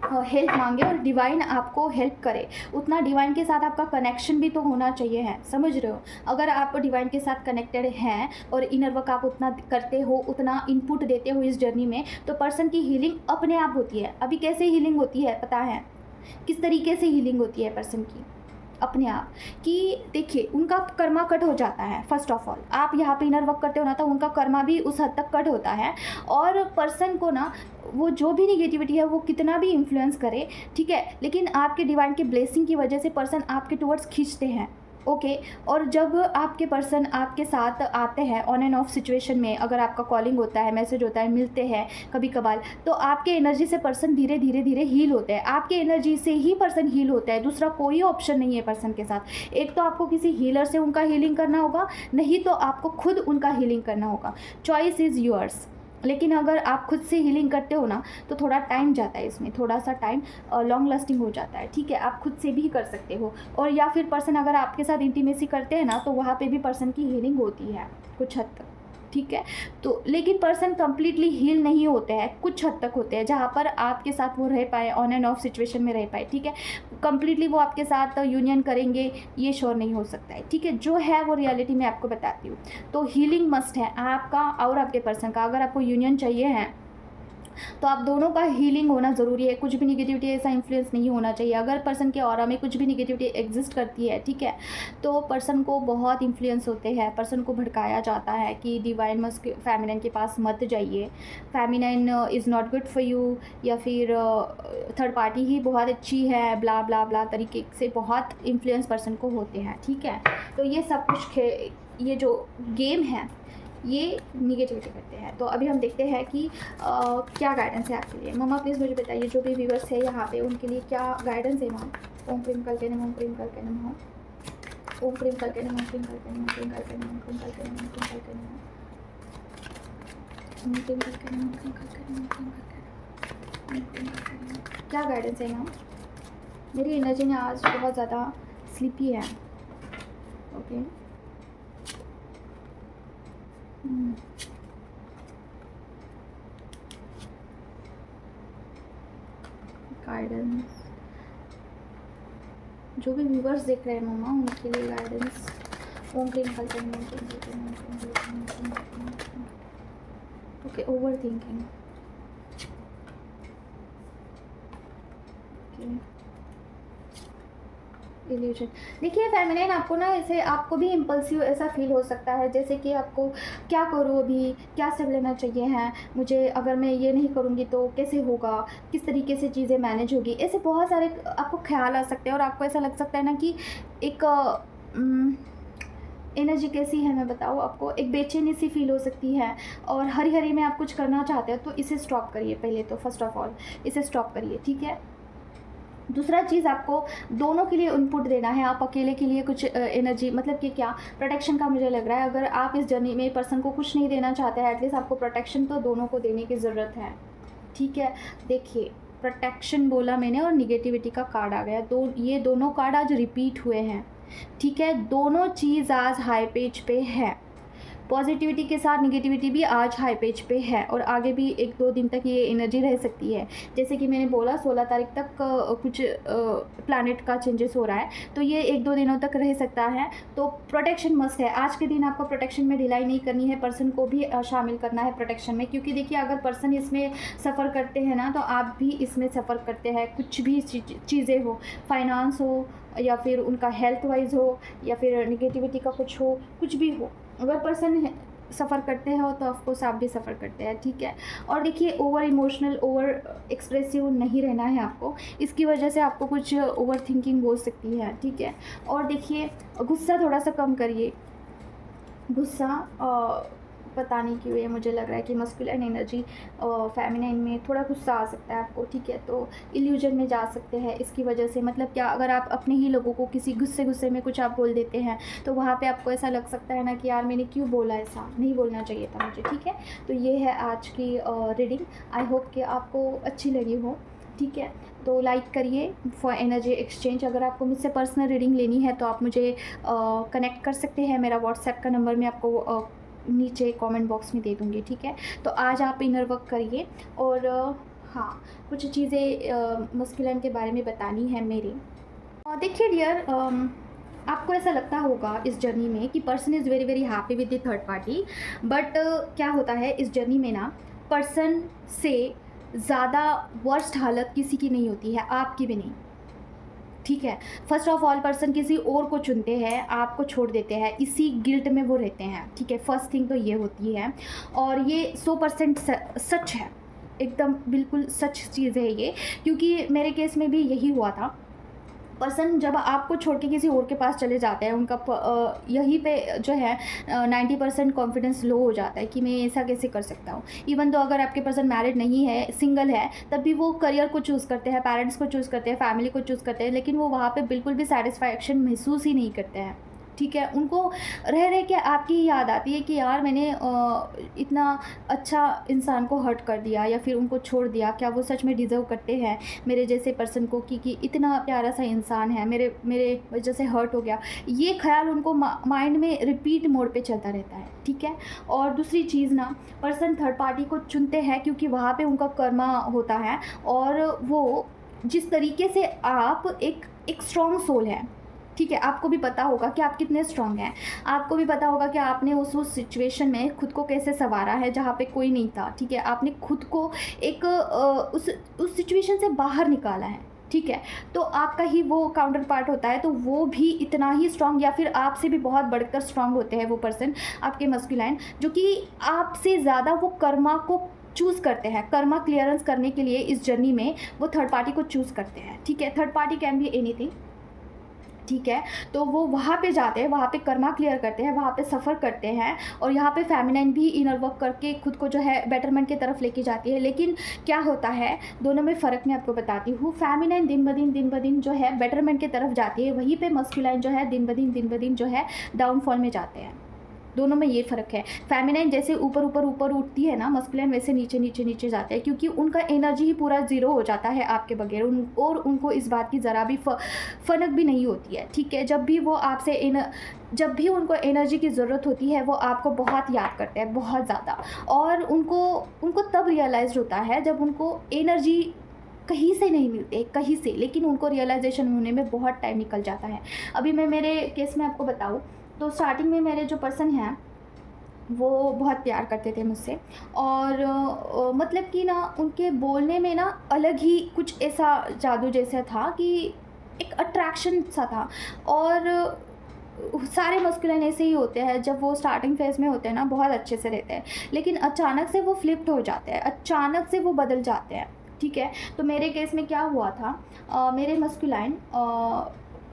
हेल्प मांगे और डिवाइन आपको हेल्प करे, उतना डिवाइन के साथ आपका कनेक्शन भी तो होना चाहिए है, समझ रहे हो। अगर आप डिवाइन के साथ कनेक्टेड हैं और इनर वर्क आप उतना करते हो, उतना इनपुट देते हो इस जर्नी में, तो पर्सन की हीलिंग अपने आप होती है। अभी कैसे हीलिंग होती है पता है, किस तरीके से हीलिंग होती है पर्सन की अपने आप, कि देखिए उनका कर्मा कट हो जाता है। फर्स्ट ऑफ ऑल आप यहाँ पे इनर वर्क करते हो ना, तो उनका कर्मा भी उस हद तक कट होता है। और पर्सन को ना वो जो भी निगेटिविटी है वो कितना भी इन्फ्लुएंस करे, ठीक है, लेकिन आपके डिवाइन के ब्लेसिंग की वजह से पर्सन आपके टुवर्ड्स खींचते हैं। ओके और जब आपके पर्सन आपके साथ आते हैं ऑन एंड ऑफ सिचुएशन में, अगर आपका कॉलिंग होता है, मैसेज होता है, मिलते हैं कभी कभार, तो आपके एनर्जी से पर्सन धीरे धीरे धीरे हील होते हैं। आपके एनर्जी से ही पर्सन हील होता है, दूसरा कोई ऑप्शन नहीं है पर्सन के साथ। एक तो आपको किसी हीलर से उनका हीलिंग करना होगा, नहीं तो आपको खुद उनका हीलिंग करना होगा। Choice is yours. लेकिन अगर आप खुद से हीलिंग करते हो ना, तो थोड़ा टाइम जाता है इसमें, थोड़ा सा टाइम लॉन्ग लास्टिंग हो जाता है, ठीक है। आप खुद से भी कर सकते हो, और या फिर पर्सन अगर आपके साथ इंटीमेसी करते हैं ना, तो वहाँ पे भी पर्सन की हीलिंग होती है कुछ हद तक, ठीक है। तो लेकिन पर्सन कंप्लीटली हील नहीं होते हैं, कुछ हद तक होते हैं जहाँ पर आपके साथ वो रह पाए, ऑन एंड ऑफ सिचुएशन में रह पाए, ठीक है। कंप्लीटली वो आपके साथ यूनियन करेंगे ये श्योर नहीं हो सकता है, ठीक है। जो है वो रियलिटी में आपको बताती हूँ। तो हीलिंग मस्ट है आपका और आपके पर्सन का। अगर आपको यूनियन चाहिए है तो आप दोनों का हीलिंग होना ज़रूरी है। कुछ भी निगेटिविटी ऐसा इन्फ्लुएंस नहीं होना चाहिए। अगर पर्सन के ऑरा में कुछ भी निगेटिविटी एग्जिस्ट करती है, ठीक है, तो पर्सन को बहुत इन्फ्लुएंस होते हैं, पर्सन को भड़काया जाता है कि डिवाइन मस्क फेमिनाइन के पास मत जाइए, feminine is not good for you, या फिर थर्ड पार्टी ही बहुत अच्छी है, ब्ला ब्ला ब्ला तरीके से बहुत इन्फ्लुएंस पर्सन को होते हैं, ठीक है। तो ये सब कुछ ये जो गेम है ये निगेटिविटी करते हैं। तो अभी हम देखते हैं कि क्या गाइडेंस है आपके लिए। मम्मा प्लीज़ मुझे बताइए, जो भी व्यूवर्स है यहाँ पे उनके लिए क्या गाइडेंस है। मैम ओम प्रेम कल्के नमः, ओम प्रेम कल्के नमः, ओम प्रेम कल्के नमः, ओम प्रेम कल्के नमः, ओम प्रेम कल्के नमः, ओम प्रेम कल्के नमः, ओम प्रेम कल्के नमः, ओम प्रेम कल्के नमः, ओम प्रेम कल्के नमः, ओम प्रेम कल्के नमः। क्या गाइडेंस है मैम? मेरी एनर्जी ने आज बहुत ज़्यादा स्लीपी है। ओके गाइडेंस, जो भी व्यूवर्स देख रहे हैं मम्मा उनके लिए गाइडेंस। ओम क्लीन कल्चर में ओके ओवर थिंकिंग, इल्यूजन। देखिए फेमिनाइन आपको ना ऐसे, आपको भी इम्पल्सिव ऐसा फील हो सकता है, जैसे कि आपको क्या करूँ अभी, क्या स्टेप लेना चाहिए है मुझे, अगर मैं ये नहीं करूँगी तो कैसे होगा, किस तरीके से चीज़ें मैनेज होगी, ऐसे बहुत सारे आपको ख्याल आ सकते हैं। और आपको ऐसा लग सकता है ना कि एक एनर्जी कैसी है मैं बताऊँ आपको, एक बेचैनी सी फील हो सकती है, और हरी हरी में आप कुछ करना चाहते हो तो इसे स्टॉप करिए। पहले तो फर्स्ट ऑफ ऑल इसे स्टॉप करिए, ठीक है। दूसरा चीज़, आपको दोनों के लिए इनपुट देना है। आप अकेले के लिए कुछ एनर्जी, मतलब कि क्या प्रोटेक्शन का मुझे लग रहा है। अगर आप इस जर्नी में पर्सन को कुछ नहीं देना चाहते हैं, एटलीस्ट आपको प्रोटेक्शन तो दोनों को देने की ज़रूरत है, ठीक है। देखिए प्रोटेक्शन बोला मैंने और निगेटिविटी का कार्ड आ गया, ये दोनों कार्ड आज रिपीट हुए हैं, ठीक है। दोनों चीज़ आज हाई पेज पे है। पॉजिटिविटी के साथ निगेटिविटी भी आज हाई पेज पे है, और आगे भी 1-2 दिन तक ये एनर्जी रह सकती है। जैसे कि मैंने बोला 16 तारीख तक कुछ प्लैनेट का चेंजेस हो रहा है, तो ये 1-2 दिनों तक रह सकता है। तो प्रोटेक्शन मस्ट है। आज के दिन आपको प्रोटेक्शन में ढिलाई नहीं करनी है, पर्सन को भी शामिल करना है प्रोटेक्शन में, क्योंकि देखिए अगर पर्सन इसमें सफ़र करते हैं ना, तो आप भी इसमें सफ़र करते हैं। कुछ भी चीज़ें हो, फाइनेंस हो, या फिर उनका हेल्थ वाइज हो, या फिर निगेटिविटी का कुछ हो, कुछ भी हो, अगर पर्सन सफ़र करते हो तो ऑफकोर्स आप भी सफ़र करते हैं, ठीक है। और देखिए ओवर इमोशनल, ओवर एक्सप्रेसिव नहीं रहना है आपको, इसकी वजह से आपको कुछ ओवर थिंकिंग हो सकती है, ठीक है। और देखिए गुस्सा थोड़ा सा कम करिए। गुस्सा पता नहीं क्यों ये मुझे लग रहा है कि मस्कुलिन एनर्जी फेमिनाइन में थोड़ा गुस्सा आ सकता है आपको, ठीक है। तो इल्यूजन में जा सकते हैं इसकी वजह से। मतलब क्या, अगर आप अपने ही लोगों को किसी गुस्से में कुछ आप बोल देते हैं, तो वहाँ पे आपको ऐसा लग सकता है ना कि यार मैंने क्यों बोला, ऐसा नहीं बोलना चाहिए था मुझे, ठीक है। तो ये है आज की रीडिंग। आई होप कि आपको अच्छी लगी हो, ठीक है। तो लाइक करिए फॉर एनर्जी एक्सचेंज। अगर आपको मुझसे पर्सनल रीडिंग लेनी है तो आप मुझे कनेक्ट कर सकते हैं। मेरा व्हाट्सएप का नंबर मैं आपको नीचे कमेंट बॉक्स में दे दूँगी, ठीक है। तो आज आप इनर वर्क करिए और हाँ, कुछ चीज़ें मस्कुलिन के बारे में बतानी है मेरी। देखिए डियर, आपको ऐसा लगता होगा इस जर्नी में कि person is very very happy with the third party, but क्या होता है इस जर्नी में ना, पर्सन से ज़्यादा वर्स्ट हालत किसी की नहीं होती है, आपकी भी नहीं। ठीक है, फर्स्ट ऑफ ऑल पर्सन किसी और को चुनते हैं, आपको छोड़ देते हैं, इसी गिल्ट में वो रहते हैं। ठीक है, फर्स्ट थिंग तो ये होती है, और ये 100% सच है, एकदम बिल्कुल सच चीज़ है ये, क्योंकि मेरे केस में भी यही हुआ था। पर्सन जब आपको छोड़ के किसी और के पास चले जाते हैं, उनका यहीं पे जो है 90% कॉन्फिडेंस लो हो जाता है कि मैं ऐसा कैसे कर सकता हूँ। इवन तो अगर आपके पर्सन मैरिड नहीं है, सिंगल है, तब भी वो करियर को चूज़ करते हैं, पेरेंट्स को चूज़ करते हैं, फैमिली को चूज़ करते हैं, लेकिन वो वहाँ पे बिल्कुल भी सेटिस्फैक्शन महसूस ही नहीं करते हैं। ठीक है, उनको रह रह के आपकी ही याद आती है कि यार मैंने इतना अच्छा इंसान को हर्ट कर दिया या फिर उनको छोड़ दिया, क्या वो सच में डिज़र्व करते हैं मेरे जैसे पर्सन को, कि इतना प्यारा सा इंसान है, मेरे मेरे वजह से हर्ट हो गया। ये ख्याल उनको माइंड में रिपीट मोड पे चलता रहता है। ठीक है, और दूसरी चीज़ ना, पर्सन थर्ड पार्टी को चुनते हैं क्योंकि वहाँ पे उनका कर्मा होता है, और वो जिस तरीके से आप एक स्ट्रॉन्ग सोल है। ठीक है, आपको भी पता होगा कि आप कितने स्ट्रॉन्ग हैं, आपको भी पता होगा कि आपने उस सिचुएशन में खुद को कैसे संवारा है जहाँ पे कोई नहीं था। ठीक है, आपने खुद को एक उस सिचुएशन से बाहर निकाला है। ठीक है, तो आपका ही वो काउंटर पार्ट होता है, तो वो भी इतना ही स्ट्रॉन्ग या फिर आपसे भी बहुत बढ़कर स्ट्रॉन्ग होते हैं वो पर्सन, आपके मस्कुलाइन, जो कि आपसे ज़्यादा वो कर्मा को चूज़ करते हैं। कर्मा क्लियरेंस करने के लिए इस जर्नी में वो थर्ड पार्टी को चूज़ करते हैं। ठीक है, third party can be anything. ठीक है, तो वो वहाँ पे जाते हैं, वहाँ पे कर्मा क्लियर करते हैं, वहाँ पे सफ़र करते हैं, और यहाँ पे फेमिनाइन भी इनर वर्क करके खुद को जो है बेटरमेंट की तरफ लेके जाती है। लेकिन क्या होता है, दोनों में फ़र्क मैं आपको बताती हूँ। फेमिनाइन दिन ब दिन जो है बेटरमेंट की तरफ जाती है, वहीं पे मस्कुलाइन जो है दिन ब दिन जो है डाउनफॉल में जाते हैं। दोनों में ये फ़र्क है। फेमिनाइन जैसे ऊपर ऊपर ऊपर उठती है ना, मस्कुलाइन वैसे नीचे नीचे नीचे जाते हैं, क्योंकि उनका एनर्जी ही पूरा ज़ीरो हो जाता है आपके बगैर, और उनको इस बात की ज़रा भी फनक भी नहीं होती है। ठीक है, जब भी उनको एनर्जी की ज़रूरत होती है, वो आपको बहुत याद करते हैं, बहुत ज़्यादा, और उनको तब रियलाइज़ होता है जब उनको एनर्जी कहीं से नहीं मिलती, कहीं से, लेकिन उनको रियलाइजेशन होने में बहुत टाइम निकल जाता है। अभी मैं मेरे केस में आपको बताऊँ तो स्टार्टिंग में मेरे जो पर्सन हैं वो बहुत प्यार करते थे मुझसे, और मतलब कि ना उनके बोलने में ना अलग ही कुछ ऐसा जादू जैसा था कि एक अट्रैक्शन सा था। और सारे मस्कुलिन ऐसे ही होते हैं, जब वो स्टार्टिंग फेज़ में होते हैं ना बहुत अच्छे से रहते हैं, लेकिन अचानक से वो फ्लिप्ड हो जाते हैं, अचानक से वो बदल जाते हैं। ठीक है, तो मेरे केस में क्या हुआ था, मेरे मस्कुलाइन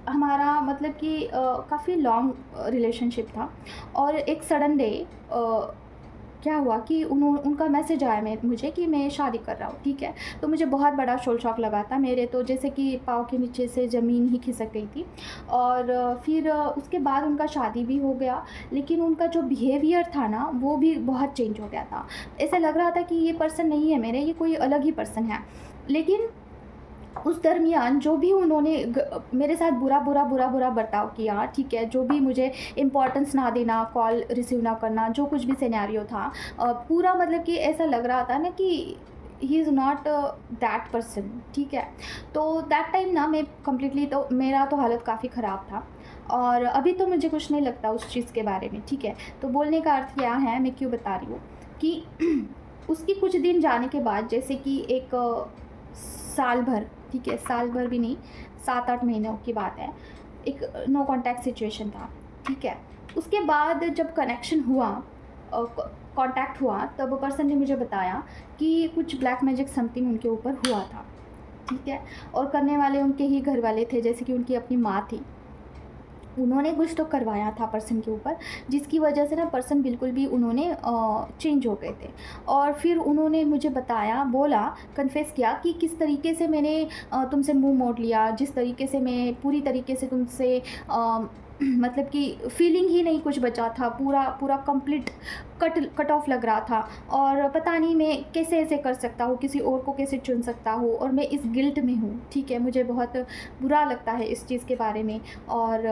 हमारा मतलब कि काफ़ी लॉन्ग रिलेशनशिप था, और एक सडन डे क्या हुआ कि उनका मैसेज आया मुझे कि मैं शादी कर रहा हूँ। ठीक है, तो मुझे बहुत बड़ा शोल शॉक लगा था, मेरे तो जैसे कि पाँव के नीचे से ज़मीन ही खिसक गई थी। और फिर उसके बाद उनका शादी भी हो गया, लेकिन उनका जो बिहेवियर था ना वो भी बहुत चेंज हो गया था। ऐसा लग रहा था कि ये पर्सन नहीं है मेरे, ये कोई अलग ही पर्सन है। लेकिन उस दरमियान जो भी उन्होंने मेरे साथ बुरा बर्ताव किया, ठीक है, जो भी मुझे इम्पोर्टेंस ना देना, कॉल रिसीव ना करना, जो कुछ भी सिनेरियो था, पूरा मतलब कि ऐसा लग रहा था ना कि he is not that person. ठीक है, तो दैट टाइम ना मैं कम्प्लीटली, तो मेरा तो हालत काफ़ी ख़राब था, और अभी तो मुझे कुछ नहीं लगता उस चीज़ के बारे में। ठीक है, तो बोलने का अर्थ क्या है, मैं क्यों बता रही हूँ कि उसकी कुछ दिन जाने के बाद, जैसे कि एक साल भर, ठीक है, साल भर भी नहीं, 7-8 महीनों की बात है, एक नो कॉन्टैक्ट सिचुएशन था। ठीक है, उसके बाद जब कनेक्शन हुआ, कॉन्टैक्ट हुआ, तब पर्सन ने मुझे बताया कि कुछ ब्लैक मैजिक समथिंग उनके ऊपर हुआ था। ठीक है, और करने वाले उनके ही घर वाले थे, जैसे कि उनकी अपनी माँ थी, उन्होंने कुछ तो करवाया था पर्सन के ऊपर, जिसकी वजह से ना पर्सन बिल्कुल भी उन्होंने चेंज हो गए थे। और फिर उन्होंने मुझे बताया, बोला, कन्फेस किया कि किस तरीके से मैंने तुमसे मुंह मोड़ लिया, जिस तरीके से मैं पूरी तरीके से तुमसे मतलब कि फीलिंग ही नहीं कुछ बचा था, पूरा पूरा कंप्लीट कट ऑफ लग रहा था। और पता नहीं मैं कैसे ऐसे कर सकता हूँ, किसी और को कैसे चुन सकता हूँ, और मैं इस गिल्ट में हूँ, ठीक है। मुझे बहुत बुरा लगता है इस चीज़ के बारे में, और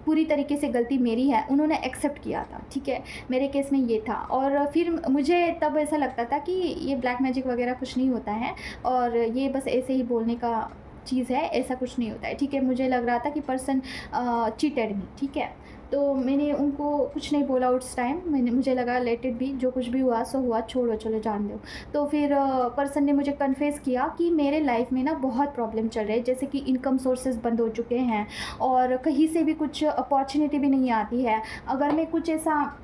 पूरी तरीके से गलती मेरी है, उन्होंने एक्सेप्ट किया था, ठीक है। मेरे केस में ये था, और फिर मुझे तब ऐसा लगता था कि ये ब्लैक मैजिक वगैरह कुछ नहीं होता है, और ये बस ऐसे ही बोलने का चीज़ है, ऐसा कुछ नहीं होता है, ठीक है। मुझे लग रहा था कि पर्सन चीटेड मी, ठीक है। तो मैंने उनको कुछ नहीं बोला उस टाइम, मुझे लगा लेट इट बी, जो कुछ भी हुआ सो हुआ, छोड़ो चलो जान दो। तो फिर पर्सन ने मुझे कन्फेस किया कि मेरे लाइफ में ना बहुत प्रॉब्लम चल रही है, जैसे कि इनकम सोर्सेज बंद हो चुके हैं, और कहीं से भी कुछ अपॉर्चुनिटी भी नहीं आती है। अगर मैं कुछ ऐसा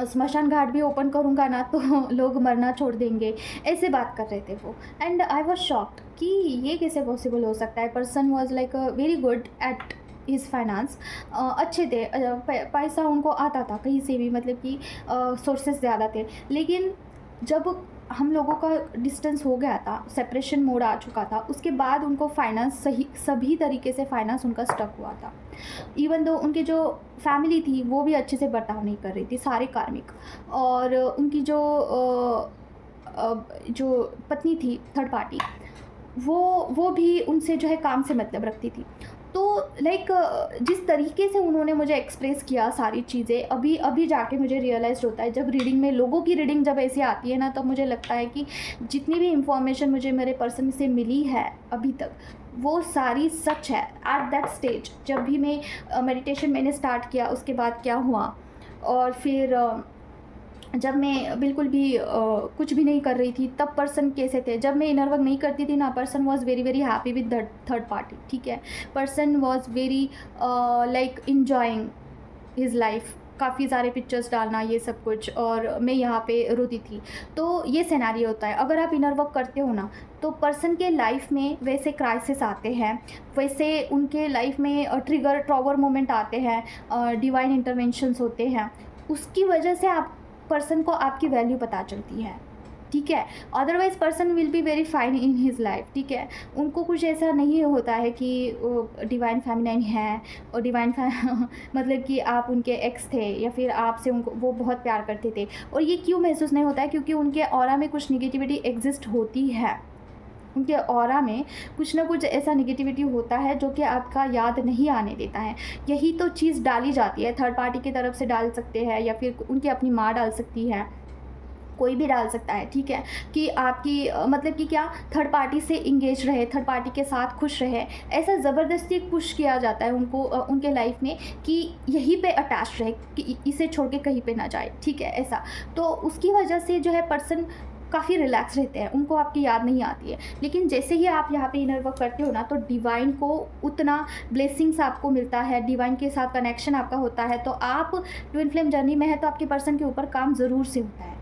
स्मशान घाट भी ओपन करूँगा ना तो लोग मरना छोड़ देंगे, ऐसे बात कर रहे थे वो। एंड आई वाज शॉक्ड कि ये कैसे पॉसिबल हो सकता है। Person was like very good at his finance, अच्छे थे, पैसा उनको आता था कहीं से भी, मतलब कि सोर्सेस ज़्यादा थे। लेकिन जब हम लोगों का डिस्टेंस हो गया था, सेपरेशन मोड आ चुका था, उसके बाद उनको फाइनेंस सभी तरीके से फाइनेंस उनका स्टक हुआ था। इवन दो उनकी जो फैमिली थी वो भी अच्छे से बर्ताव नहीं कर रही थी, सारे कार्मिक, और उनकी जो पत्नी थी थर्ड पार्टी, वो भी उनसे जो है काम से मतलब रखती थी। तो लाइक जिस तरीके से उन्होंने मुझे एक्सप्रेस किया सारी चीज़ें, अभी अभी जाके मुझे रियलाइज़ होता है, जब रीडिंग में लोगों की रीडिंग जब ऐसी आती है ना, तब मुझे लगता है कि जितनी भी इंफॉर्मेशन मुझे मेरे पर्सन से मिली है अभी तक, वो सारी सच है। एट दैट स्टेज जब भी मैं मेडिटेशन मैंने स्टार्ट किया, उसके बाद क्या हुआ, और फिर जब मैं बिल्कुल भी कुछ भी नहीं कर रही थी, तब पर्सन कैसे थे। जब मैं इनर वर्क नहीं करती थी ना, person was very very happy with the third party, ठीक है। Person was very like enjoying his life, काफ़ी सारे पिक्चर्स डालना ये सब कुछ, और मैं यहाँ पे रोती थी। तो ये सिनेरियो होता है, अगर आप इनर वर्क करते हो ना, तो पर्सन के लाइफ में वैसे क्राइसिस आते हैं, वैसे उनके लाइफ में ट्रॉवर मोमेंट आते हैं, डिवाइन इंटरवेंशंस होते हैं, उसकी वजह से आप पर्सन को आपकी वैल्यू पता चलती है, ठीक है। Otherwise person will be very fine in his life, ठीक है। उनको कुछ ऐसा नहीं होता है कि डिवाइन फेमिनाइन है, और डिवाइन मतलब कि आप उनके एक्स थे, या फिर आपसे उनको वो बहुत प्यार करते थे, और ये क्यों महसूस नहीं होता है, क्योंकि उनके ऑरा में कुछ निगेटिविटी एग्जिस्ट होती है। उनके ऑरा में कुछ ना कुछ ऐसा निगेटिविटी होता है जो कि आपका याद नहीं आने देता है। यही तो चीज़ डाली जाती है, थर्ड पार्टी की तरफ से डाल सकते हैं, या फिर उनकी अपनी माँ डाल सकती है, कोई भी डाल सकता है, ठीक है। कि आपकी मतलब कि क्या थर्ड पार्टी से इंगेज रहे, थर्ड पार्टी के साथ खुश रहे, ऐसा ज़बरदस्ती पुश किया जाता है उनको उनके लाइफ में कि यहीं पे अटैच रहे, कि इसे छोड़ के कहीं पे ना जाए, ठीक है, ऐसा। तो उसकी वजह से जो है पर्सन काफ़ी रिलैक्स रहते हैं, उनको आपकी याद नहीं आती है। लेकिन जैसे ही आप यहाँ पे इनर वर्क करते हो ना, तो डिवाइन को उतना ब्लेसिंग्स आपको मिलता है, डिवाइन के साथ कनेक्शन आपका होता है। तो आप ट्विन फ्लेम जर्नी में है, तो आपके पर्सन के ऊपर काम ज़रूर से होता है,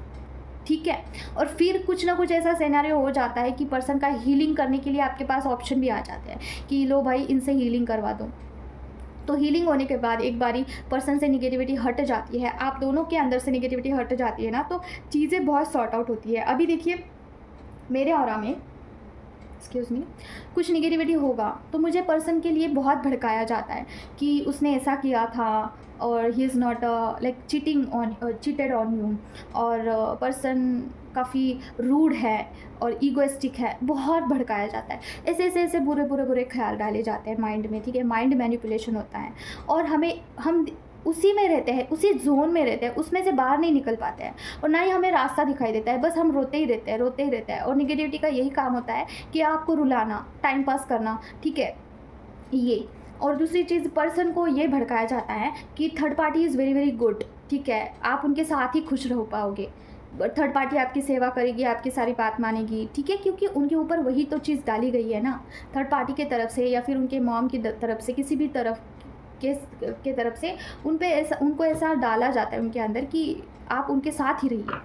ठीक है। और फिर कुछ ना कुछ ऐसा सिनेरियो हो जाता है कि पर्सन का हीलिंग करने के लिए आपके पास ऑप्शन भी आ जाते हैं कि लो भाई इनसे हीलिंग करवा दो। तो हीलिंग होने के बाद एक बारी पर्सन से निगेटिविटी हट जाती है, आप दोनों के अंदर से निगेटिविटी हट जाती है ना, तो चीज़ें बहुत सॉर्ट आउट होती है। अभी देखिए मेरे ऑरा में एक्सक्यूज़ मी कुछ निगेटिविटी होगा, तो मुझे पर्सन के लिए बहुत भड़काया जाता है कि उसने ऐसा किया था, और he is not like cheated on you, और पर्सन काफ़ी रूड है और ईगोइस्टिक है, बहुत भड़काया जाता है। ऐसे बुरे ख्याल डाले जाते हैं माइंड में, ठीक है। माइंड मैनिपुलेशन होता है, और हम उसी में रहते हैं, उसी जोन में रहते हैं, उसमें से बाहर नहीं निकल पाते हैं, और ना ही हमें रास्ता दिखाई देता है, बस हम रोते ही रहते हैं। और निगेटिविटी का यही काम होता है कि आपको रुलाना, टाइम पास करना, ठीक है, ये। और दूसरी चीज़, पर्सन को ये भड़काया जाता है कि third party is very very good, ठीक है, आप उनके साथ ही खुश रह पाओगे, थर्ड पार्टी आपकी सेवा करेगी, आपकी सारी बात मानेगी, ठीक है, क्योंकि उनके ऊपर वही तो चीज़ डाली गई है ना, थर्ड पार्टी के तरफ से, या फिर उनके मॉम की तरफ से, किसी भी तरफ के तरफ से उनको ऐसा डाला जाता है उनके अंदर कि आप उनके साथ ही रहिए,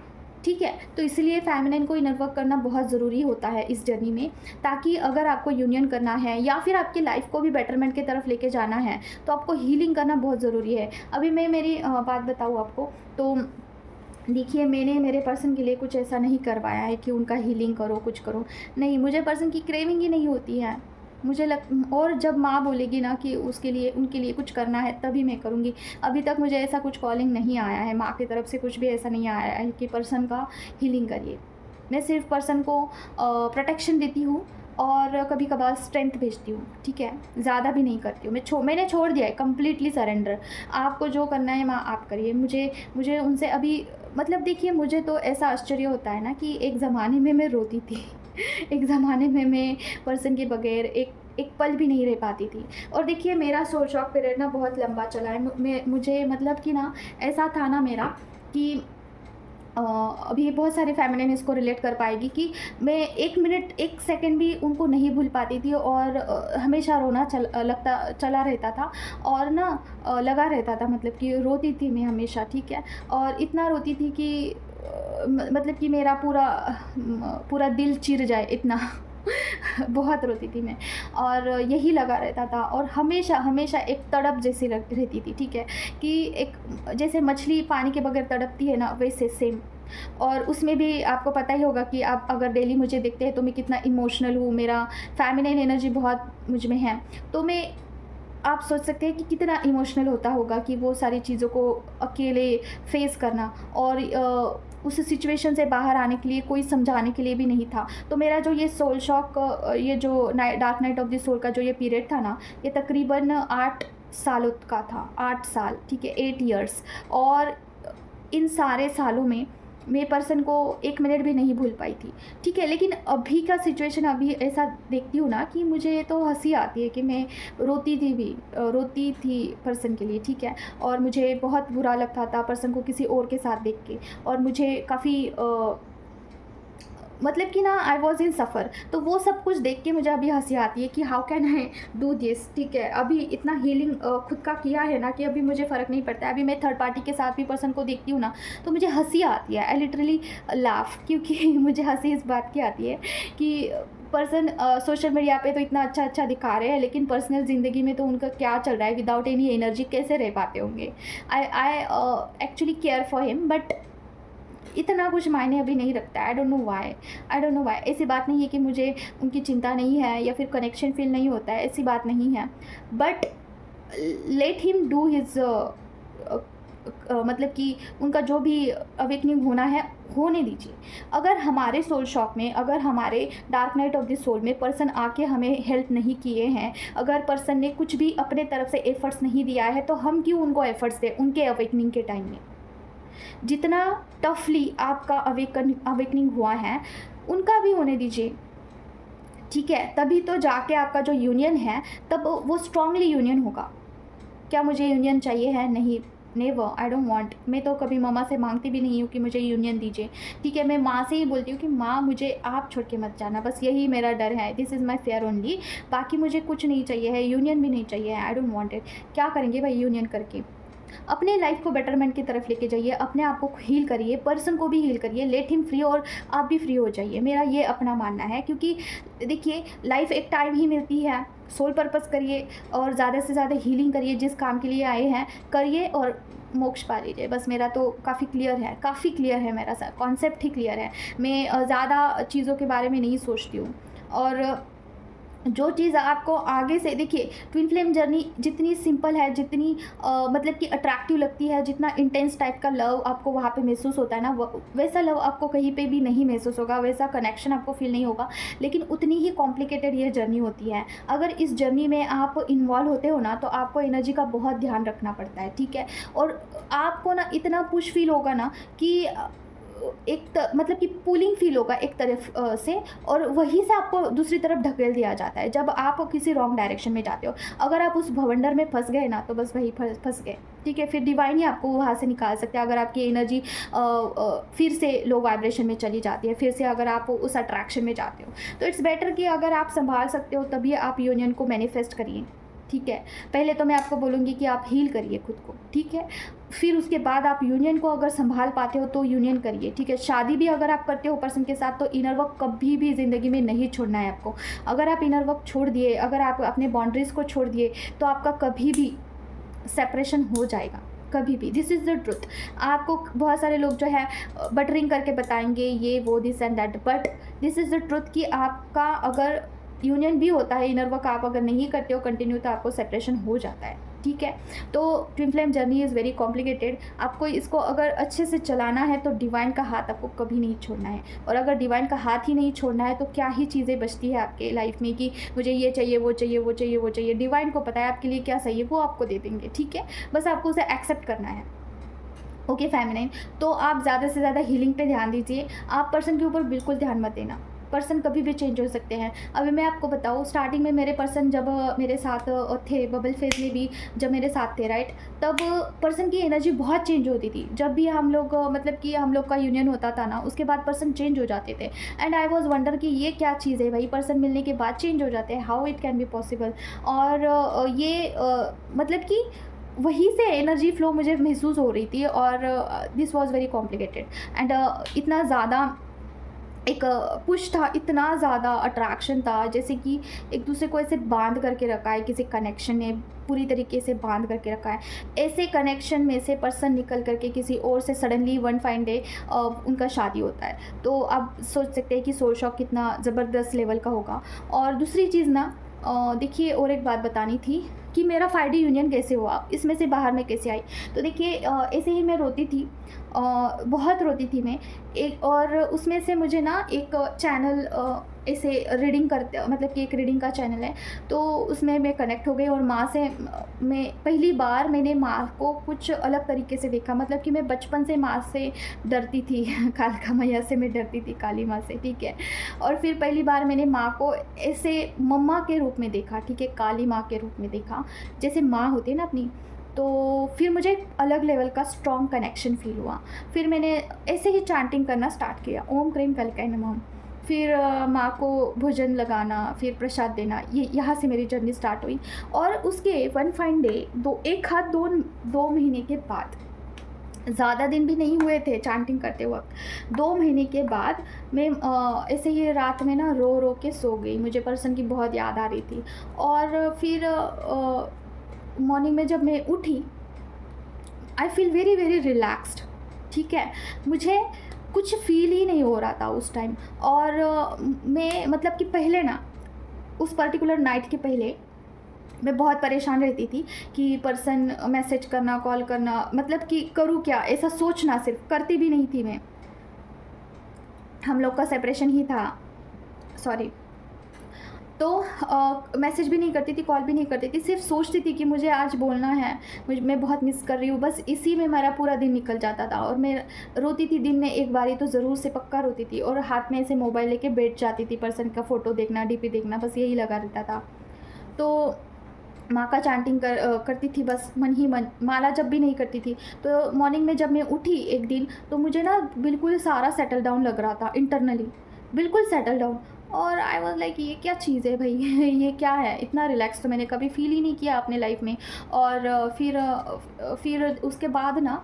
ठीक है। तो इसलिए फेमिनिन को इनर वर्क करना बहुत ज़रूरी होता है इस जर्नी में, ताकि अगर आपको यूनियन करना है या फिर आपकी लाइफ को भी बेटरमेंट की तरफ लेके जाना है, तो आपको हीलिंग करना बहुत ज़रूरी है। अभी मैं मेरी बात बताऊँ आपको, तो देखिए मैंने मेरे पर्सन के लिए कुछ ऐसा नहीं करवाया है कि उनका हीलिंग करो, कुछ करो, नहीं, मुझे पर्सन की क्रेविंग ही नहीं होती है, मुझे लग और जब माँ बोलेगी ना कि उसके लिए उनके लिए कुछ करना है तभी मैं करूँगी। अभी तक मुझे ऐसा कुछ कॉलिंग नहीं आया है, माँ की तरफ से कुछ भी ऐसा नहीं आया है कि पर्सन का हीलिंग करिए। मैं सिर्फ़ पर्सन को प्रोटेक्शन देती हूँ और कभी-कभार स्ट्रेंथ भेजती हूँ, ठीक है? ज़्यादा भी नहीं करती हूँ। मैंने छोड़ दिया है कंप्लीटली सरेंडर। आपको जो करना है माँ आप करिए। मुझे मुझे उनसे अभी मतलब देखिए, मुझे तो ऐसा आश्चर्य होता है ना कि एक ज़माने में मैं रोती थी। एक ज़माने में मैं पर्सन के बगैर एक एक पल भी नहीं रह पाती थी। और देखिए, मेरा सोल शॉक पीरियड ना बहुत लंबा चला है। मुझे मतलब कि ना ऐसा था ना मेरा कि अभी बहुत सारे फ़ेमिनिन इसको रिलेट कर पाएगी कि मैं 1 मिनट 1 सेकंड भी उनको नहीं भूल पाती थी और हमेशा रोना चला रहता था और ना लगा रहता था, मतलब कि रोती थी मैं हमेशा, ठीक है? और इतना रोती थी कि मतलब कि मेरा पूरा दिल चिर जाए इतना। बहुत रोती थी मैं और यही लगा रहता था और हमेशा हमेशा एक तड़प जैसी रहती थी, ठीक है? कि एक जैसे मछली पानी के बगैर तड़पती है ना, वैसे सेम। और उसमें भी आपको पता ही होगा कि आप अगर डेली मुझे देखते हैं तो मैं कितना इमोशनल हूँ, मेरा फेमिनिन एनर्जी बहुत मुझ में है। तो मैं आप सोच सकते हैं कि कितना इमोशनल होता होगा कि वो सारी चीज़ों को अकेले फेस करना और उस सिचुएशन से बाहर आने के लिए कोई समझाने के लिए भी नहीं था। तो मेरा जो ये सोल शॉक ये जो dark night of the soul का जो ये पीरियड था ना, ये तकरीबन 8 सालों का था, 8 साल, ठीक है? 8 इयर्स। और इन सारे सालों में मैं पर्सन को 1 मिनट भी नहीं भूल पाई थी, ठीक है? लेकिन अभी का सिचुएशन अभी ऐसा देखती हूँ ना कि मुझे तो हँसी आती है कि मैं रोती थी पर्सन के लिए, ठीक है? और मुझे बहुत बुरा लगता था पर्सन को किसी और के साथ देख के और मुझे काफ़ी मतलब कि ना आई वॉज़ इन सफ़र। तो वो सब कुछ देख के मुझे अभी हँसी आती है कि how can I do this, ठीक है? अभी इतना हीलिंग खुद का किया है ना कि अभी मुझे फ़र्क नहीं पड़ता है। अभी मैं थर्ड पार्टी के साथ भी पर्सन को देखती हूँ ना तो मुझे हँसी आती है। आई लिटरली लाफ़, क्योंकि मुझे हँसी इस बात की आती है कि पर्सन सोशल मीडिया पे तो इतना अच्छा दिखा रहे हैं लेकिन पर्सनल ज़िंदगी में तो उनका क्या चल रहा है, विदाउट एनी एनर्जी कैसे रह पाते होंगे। I actually care for him, but इतना कुछ मायने अभी नहीं रखता है। I don't know why. ऐसी बात नहीं है कि मुझे उनकी चिंता नहीं है या फिर कनेक्शन फ़ील नहीं होता है, ऐसी बात नहीं है। But let him do his मतलब कि उनका जो भी अवेकनिंग होना है होने दीजिए। अगर हमारे सोल शॉक में, अगर हमारे dark night of the soul में पर्सन आके हमें हेल्प नहीं किए हैं, अगर पर्सन ने कुछ भी अपने तरफ से एफ़र्ट्स नहीं दिया है, तो हम क्यों उनको एफ़र्ट्स दें उनके अवेकनिंग के टाइम में? जितना टफली आपका अवेकनिंग हुआ है उनका भी होने दीजिए, ठीक है? तभी तो जाके आपका जो यूनियन है तब वो स्ट्रांगली यूनियन होगा। क्या मुझे यूनियन चाहिए है? नहीं, नेवर, आई डोंट वांट। मैं तो कभी मम्मा से मांगती भी नहीं हूँ कि मुझे यूनियन दीजिए, ठीक है? मैं माँ से ही बोलती हूँ कि माँ मुझे आप छोड़ के मत जाना, बस यही मेरा डर है, this is my fair only. बाकी मुझे कुछ नहीं चाहिए है, यूनियन भी नहीं चाहिए है, आई डोंट वांट इट। क्या करेंगे भाई यूनियन करके? अपने लाइफ को बेटरमेंट की तरफ लेके जाइए, अपने आप को हील करिए, पर्सन को भी हील करिए, लेट हिम फ्री और आप भी फ्री हो जाइए। मेरा ये अपना मानना है, क्योंकि देखिए लाइफ एक टाइम ही मिलती है। सोल पर्पस करिए और ज़्यादा से ज़्यादा हीलिंग करिए, जिस काम के लिए आए हैं करिए और मोक्ष पा लीजिए। बस मेरा तो काफ़ी क्लियर है, मेरा कॉन्सेप्ट ही क्लियर है। मैं ज़्यादा चीज़ों के बारे में नहीं सोचती हूँ। और जो चीज़ आपको आगे से देखिए, ट्विन फ्लेम जर्नी जितनी सिंपल है, जितनी मतलब कि अट्रैक्टिव लगती है, जितना इंटेंस टाइप का लव आपको वहाँ पे महसूस होता है ना, वैसा लव आपको कहीं पे भी नहीं महसूस होगा, वैसा कनेक्शन आपको फील नहीं होगा। लेकिन उतनी ही कॉम्प्लिकेटेड ये जर्नी होती है। अगर इस जर्नी में आप इन्वॉल्व होते हो ना तो आपको एनर्जी का बहुत ध्यान रखना पड़ता है, ठीक है? और आपको ना इतना पुश फील होगा ना कि मतलब कि पुलिंग फील होगा एक तरफ से, और वहीं से आपको दूसरी तरफ ढकेल दिया जाता है जब आप किसी रॉन्ग डायरेक्शन में जाते हो। अगर आप उस भवंडर में फंस गए ना तो बस वही फंस गए, ठीक है? फिर डिवाइन ही आपको वहाँ से निकाल सकते हैं। अगर आपकी एनर्जी फिर से लो वाइब्रेशन में चली जाती है, फिर से अगर आप उस अट्रैक्शन में जाते हो, तो इट्स बेटर कि अगर आप संभाल सकते हो तभी आप यूनियन को मैनिफेस्ट करिए, ठीक है? पहले तो मैं आपको बोलूँगी कि आप हील करिए खुद को, ठीक है? फिर उसके बाद आप यूनियन को अगर संभाल पाते हो तो यूनियन करिए, ठीक है? शादी भी अगर आप करते हो पर्सन के साथ तो इनर वर्क कभी भी ज़िंदगी में नहीं छोड़ना है आपको। अगर आप इनर वर्क छोड़ दिए, अगर आप अपने बाउंड्रीज़ को छोड़ दिए तो आपका कभी भी सेपरेशन हो जाएगा, कभी भी। This is the truth. आपको बहुत सारे लोग जो है बटरिंग करके बताएंगे ये वो this and that, but this is the truth कि आपका अगर यूनियन भी होता है, इनर वर्क आप अगर नहीं करते हो कंटिन्यू तो आपको सेपरेशन हो जाता है, ठीक है। तो twin flame journey is very complicated. आपको इसको अगर अच्छे से चलाना है तो डिवाइन का हाथ आपको कभी नहीं छोड़ना है, और अगर डिवाइन का हाथ ही नहीं छोड़ना है तो क्या ही चीज़ें बचती है आपके लाइफ में कि मुझे ये चाहिए, वो चाहिए, वो चाहिए, वो चाहिए। डिवाइन को पता है आपके लिए क्या सही है, वो आपको दे देंगे, ठीक है। बस आपको उसे एक्सेप्ट करना है। ओके फेमिनाइन, तो आप ज़्यादा से ज़्यादा हीलिंग पे ध्यान दीजिए। आप पर्सन के ऊपर बिल्कुल ध्यान मत देना, पर्सन कभी भी चेंज हो सकते हैं। अभी मैं आपको बताऊँ, स्टार्टिंग में मेरे पर्सन जब मेरे साथ थे, बबल फेज में भी जब मेरे साथ थे, राइट, तब पर्सन की एनर्जी बहुत चेंज होती थी। जब भी हम लोग मतलब कि हम लोग का यूनियन होता था ना, उसके बाद पर्सन चेंज हो जाते थे। एंड आई वॉज वंडर कि ये क्या चीज़ है भाई, पर्सन मिलने के बाद चेंज हो जाते हैं, how it can be possible. और ये मतलब कि वहीं से एनर्जी फ्लो मुझे महसूस हो रही थी, और this was very complicated. And इतना ज़्यादा एक पुश था, इतना ज़्यादा अट्रैक्शन था, जैसे कि एक दूसरे को ऐसे बांध करके रखा है, किसी कनेक्शन ने पूरी तरीके से बांध करके रखा है। ऐसे कनेक्शन में से पर्सन निकल करके किसी और से सडनली वन फाइन डे उनका शादी होता है, तो आप सोच सकते हैं कि सोल शॉक कितना ज़बरदस्त लेवल का होगा। और दूसरी चीज़ ना, देखिए और एक बात बतानी थी कि मेरा 5D यूनियन कैसे हुआ, इसमें से बाहर मैं कैसे आई। तो देखिए ऐसे ही मैं रोती थी, बहुत रोती थी मैं एक, और उसमें से मुझे ना एक चैनल ऐसे रीडिंग करते, मतलब कि एक रीडिंग का चैनल है, तो उसमें मैं कनेक्ट हो गई। और माँ से मैं पहली बार मैंने माँ को कुछ अलग तरीके से देखा, मतलब कि मैं बचपन से माँ से डरती थी कालका मैया से मैं डरती थी, काली माँ से, ठीक है। और फिर पहली बार मैंने माँ को ऐसे मम्मा के रूप में देखा, ठीक है, काली माँ के रूप में देखा, जैसे माँ होती है ना अपनी। तो फिर मुझे एक अलग लेवल का स्ट्रॉन्ग कनेक्शन फील हुआ। फिर मैंने ऐसे ही चैंटिंग करना स्टार्ट किया, ओम क्रीम कलिकाय नमः। फिर माँ को भोजन लगाना, फिर प्रसाद देना, ये यहाँ से मेरी जर्नी स्टार्ट हुई। और उसके वन फाइन डे, दो महीने के बाद, ज़्यादा दिन भी नहीं हुए थे चैंटिंग करते वक्त, 2 महीने के बाद मैं ऐसे ही रात में ना रो रो के सो गई। मुझे पर्सन की बहुत याद आ रही थी। और फिर मॉर्निंग में जब मैं उठी, आई फील वेरी वेरी रिलैक्स्ड, ठीक है। मुझे कुछ फील ही नहीं हो रहा था उस टाइम। और मैं मतलब कि पहले ना, उस पर्टिकुलर नाइट के पहले मैं बहुत परेशान रहती थी कि पर्सन मैसेज करना, कॉल करना, मतलब कि करूँ क्या, ऐसा सोचना, सिर्फ करती भी नहीं थी मैं। हम लोग का सेपरेशन ही था, सॉरी। तो मैसेज भी नहीं करती थी, कॉल भी नहीं करती थी, सिर्फ सोचती थी कि मुझे आज बोलना है, मैं बहुत मिस कर रही हूँ, बस इसी में मेरा पूरा दिन निकल जाता था। और मैं रोती थी, दिन में एक बारी तो ज़रूर से पक्का रोती थी, और हाथ में ऐसे मोबाइल लेके बैठ जाती थी, पर्सन का फ़ोटो देखना, डीपी देखना, बस यही लगा रहता था। तो माँ का चैंटिंग करती थी बस मन ही मन, माला जब भी नहीं करती थी। तो मॉर्निंग में जब मैं उठी एक दिन, तो मुझे ना बिल्कुल सारा सेटल डाउन लग रहा था इंटरनली, बिल्कुल सेटल डाउन। और आई वाज लाइक ये क्या चीज़ है भाई ये क्या है, इतना रिलैक्स तो मैंने कभी फील ही नहीं किया अपने लाइफ में। और फिर उसके बाद ना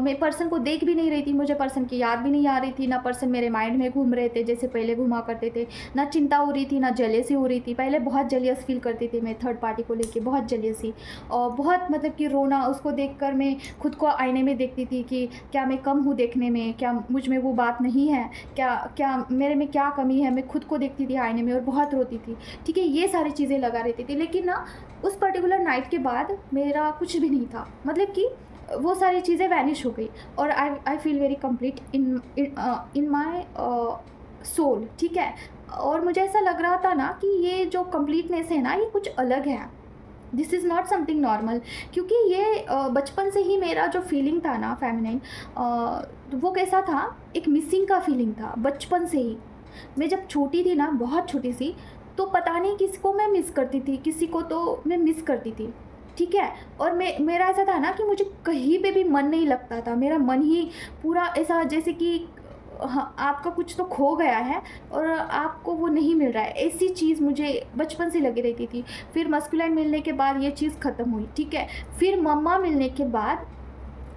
मैं पर्सन को देख भी नहीं रही थी, मुझे पर्सन की याद भी नहीं आ रही थी, ना पर्सन मेरे माइंड में घूम रहे थे जैसे पहले घुमा करते थे, ना चिंता हो रही थी, ना जेलियसी हो रही थी। पहले बहुत जेलियस फील करती थी मैं थर्ड पार्टी को लेके, बहुत जेलियसी, और बहुत मतलब कि रोना, उसको देखकर मैं खुद को आईने में देखती थी कि क्या मैं कम हूँ देखने में, क्या मुझ में वो बात नहीं है, क्या मेरे में क्या कमी है। मैं खुद को देखती थी आईने में और बहुत रोती थी, ठीक है, ये सारी चीज़ें लगा रहती थी। लेकिन ना उस पर्टिकुलर नाइट के बाद मेरा कुछ भी नहीं था, मतलब कि वो सारी चीज़ें वैनिश हो गई। और I feel very complete in my soul, ठीक है। और मुझे ऐसा लग रहा था ना कि ये जो कंप्लीटनेस है ना, ये कुछ अलग है, this is not something normal. क्योंकि ये बचपन से ही मेरा जो फीलिंग था ना फेमिनाइन, वो कैसा था, एक मिसिंग का फीलिंग था बचपन से ही। मैं जब छोटी थी ना, बहुत छोटी सी, तो पता नहीं किसको मैं मिस करती थी, किसी को तो मैं मिस करती थी, ठीक है। और मेरा ऐसा था ना कि मुझे कहीं पे भी मन नहीं लगता था, मेरा मन ही पूरा ऐसा जैसे कि हाँ, आपका कुछ तो खो गया है और आपको वो नहीं मिल रहा है, ऐसी चीज़ मुझे बचपन से लगी रहती थी। फिर मस्कुलाइन मिलने के बाद ये चीज़ ख़त्म हुई, ठीक है। फिर मम्मा मिलने के बाद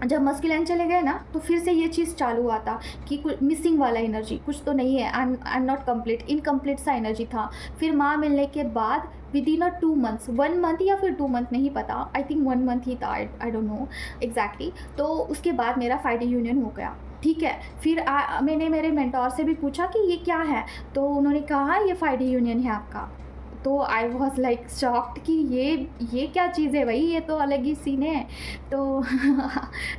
जब मस्कुलाइन चले गए ना, तो फिर से ये चीज़ चालू हुआ था कि कुछ मिसिंग वाला एनर्जी, कुछ तो नहीं है, I am not complete, incomplete सा एनर्जी था। फिर माँ मिलने के बाद विदिन अ 2 मंथ्स, 1 मंथ या फिर 2 मंथ नहीं पता, आई थिंक 1 मंथ ही था, आई डोंट नो एग्जैक्टली। तो उसके बाद मेरा 5D यूनियन हो गया। ठीक है, फिर मैंने मेरे मेंटोर से भी पूछा कि ये क्या है? तो उन्होंने कहा ये 5D यूनियन है आपका। तो आई वाज़ लाइक शॉक्ड कि ये क्या चीज़ है भई, ये तो अलग ही सीन है। तो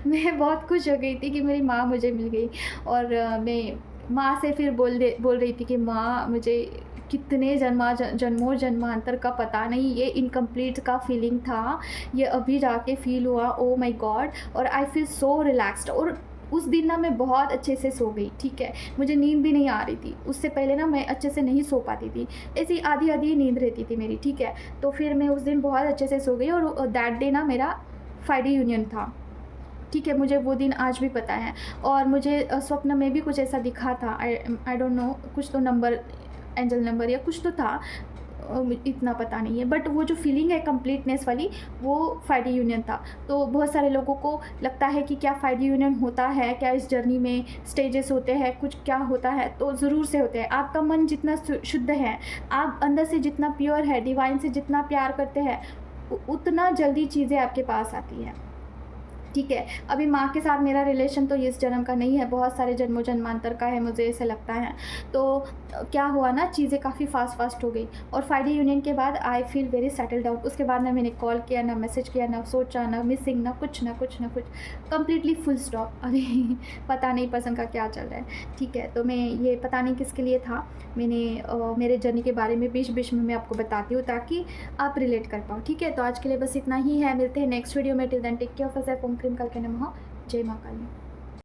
मैं बहुत खुश हो गई थी कि मेरी माँ मुझे मिल गई। और मैं माँ से फिर बोल रही थी कि माँ मुझे कितने जन्मों जन्मांतर का पता नहीं, ये इनकम्प्लीट का फीलिंग था, ये अभी जाके फ़ील हुआ, ओह माय गॉड! और आई फ़ील सो रिलैक्स्ड। और उस दिन ना मैं बहुत अच्छे से सो गई, ठीक है? मुझे नींद भी नहीं आ रही थी। उससे पहले ना मैं अच्छे से नहीं सो पाती थी। ऐसी आधी-आधी नींद रहती थी मेरी, ठीक है? तो फिर मैं उस दिन बहुत अच्छे से सो गई और दैट डे ना मेरा 5D यूनियन था। ठीक है, मुझे वो दिन आज भी पता है। और मुझे स्वप्न में भी कुछ ऐसा दिखा था। आई डोंट नो, कुछ तो नंबर, एंजल नंबर या कुछ तो था। इतना पता नहीं है, बट वो जो फीलिंग है कंप्लीटनेस वाली, वो 5D यूनियन था। तो बहुत सारे लोगों को लगता है कि क्या 5D यूनियन होता है क्या, इस जर्नी में स्टेजेस होते हैं, कुछ क्या होता है? तो ज़रूर से होते हैं। आपका मन जितना शुद्ध है, आप अंदर से जितना प्योर है, डिवाइन से जितना प्यार करते हैं, उतना जल्दी चीज़ें आपके पास आती हैं। ठीक है, अभी माँ के साथ मेरा रिलेशन तो इस जन्म का नहीं है, बहुत सारे जन्मों जन्मांतर का है, मुझे ऐसा लगता है। तो क्या हुआ ना, चीज़ें काफ़ी फ़ास्ट हो गई। और 5D यूनियन के बाद I feel very settled down. उसके बाद ना मैंने कॉल किया, ना मैसेज किया, ना सोचा, ना मिसिंग, ना कुछ, कंप्लीटली फुल स्टॉप। अभी पता नहीं पर्सन का क्या चल रहा है, ठीक है? तो मैं ये पता नहीं किसके लिए था, मैंने मेरे जर्नी के बारे में बीच-बीच में मैं आपको बताती हूँ ताकि आप रिलेट कर पाओ, ठीक है? तो आज के लिए बस इतना ही है, मिलते हैं नेक्स्ट वीडियो में। Till then take care of yourself. ओम क्रीम कल के नमः। जय माँ काली।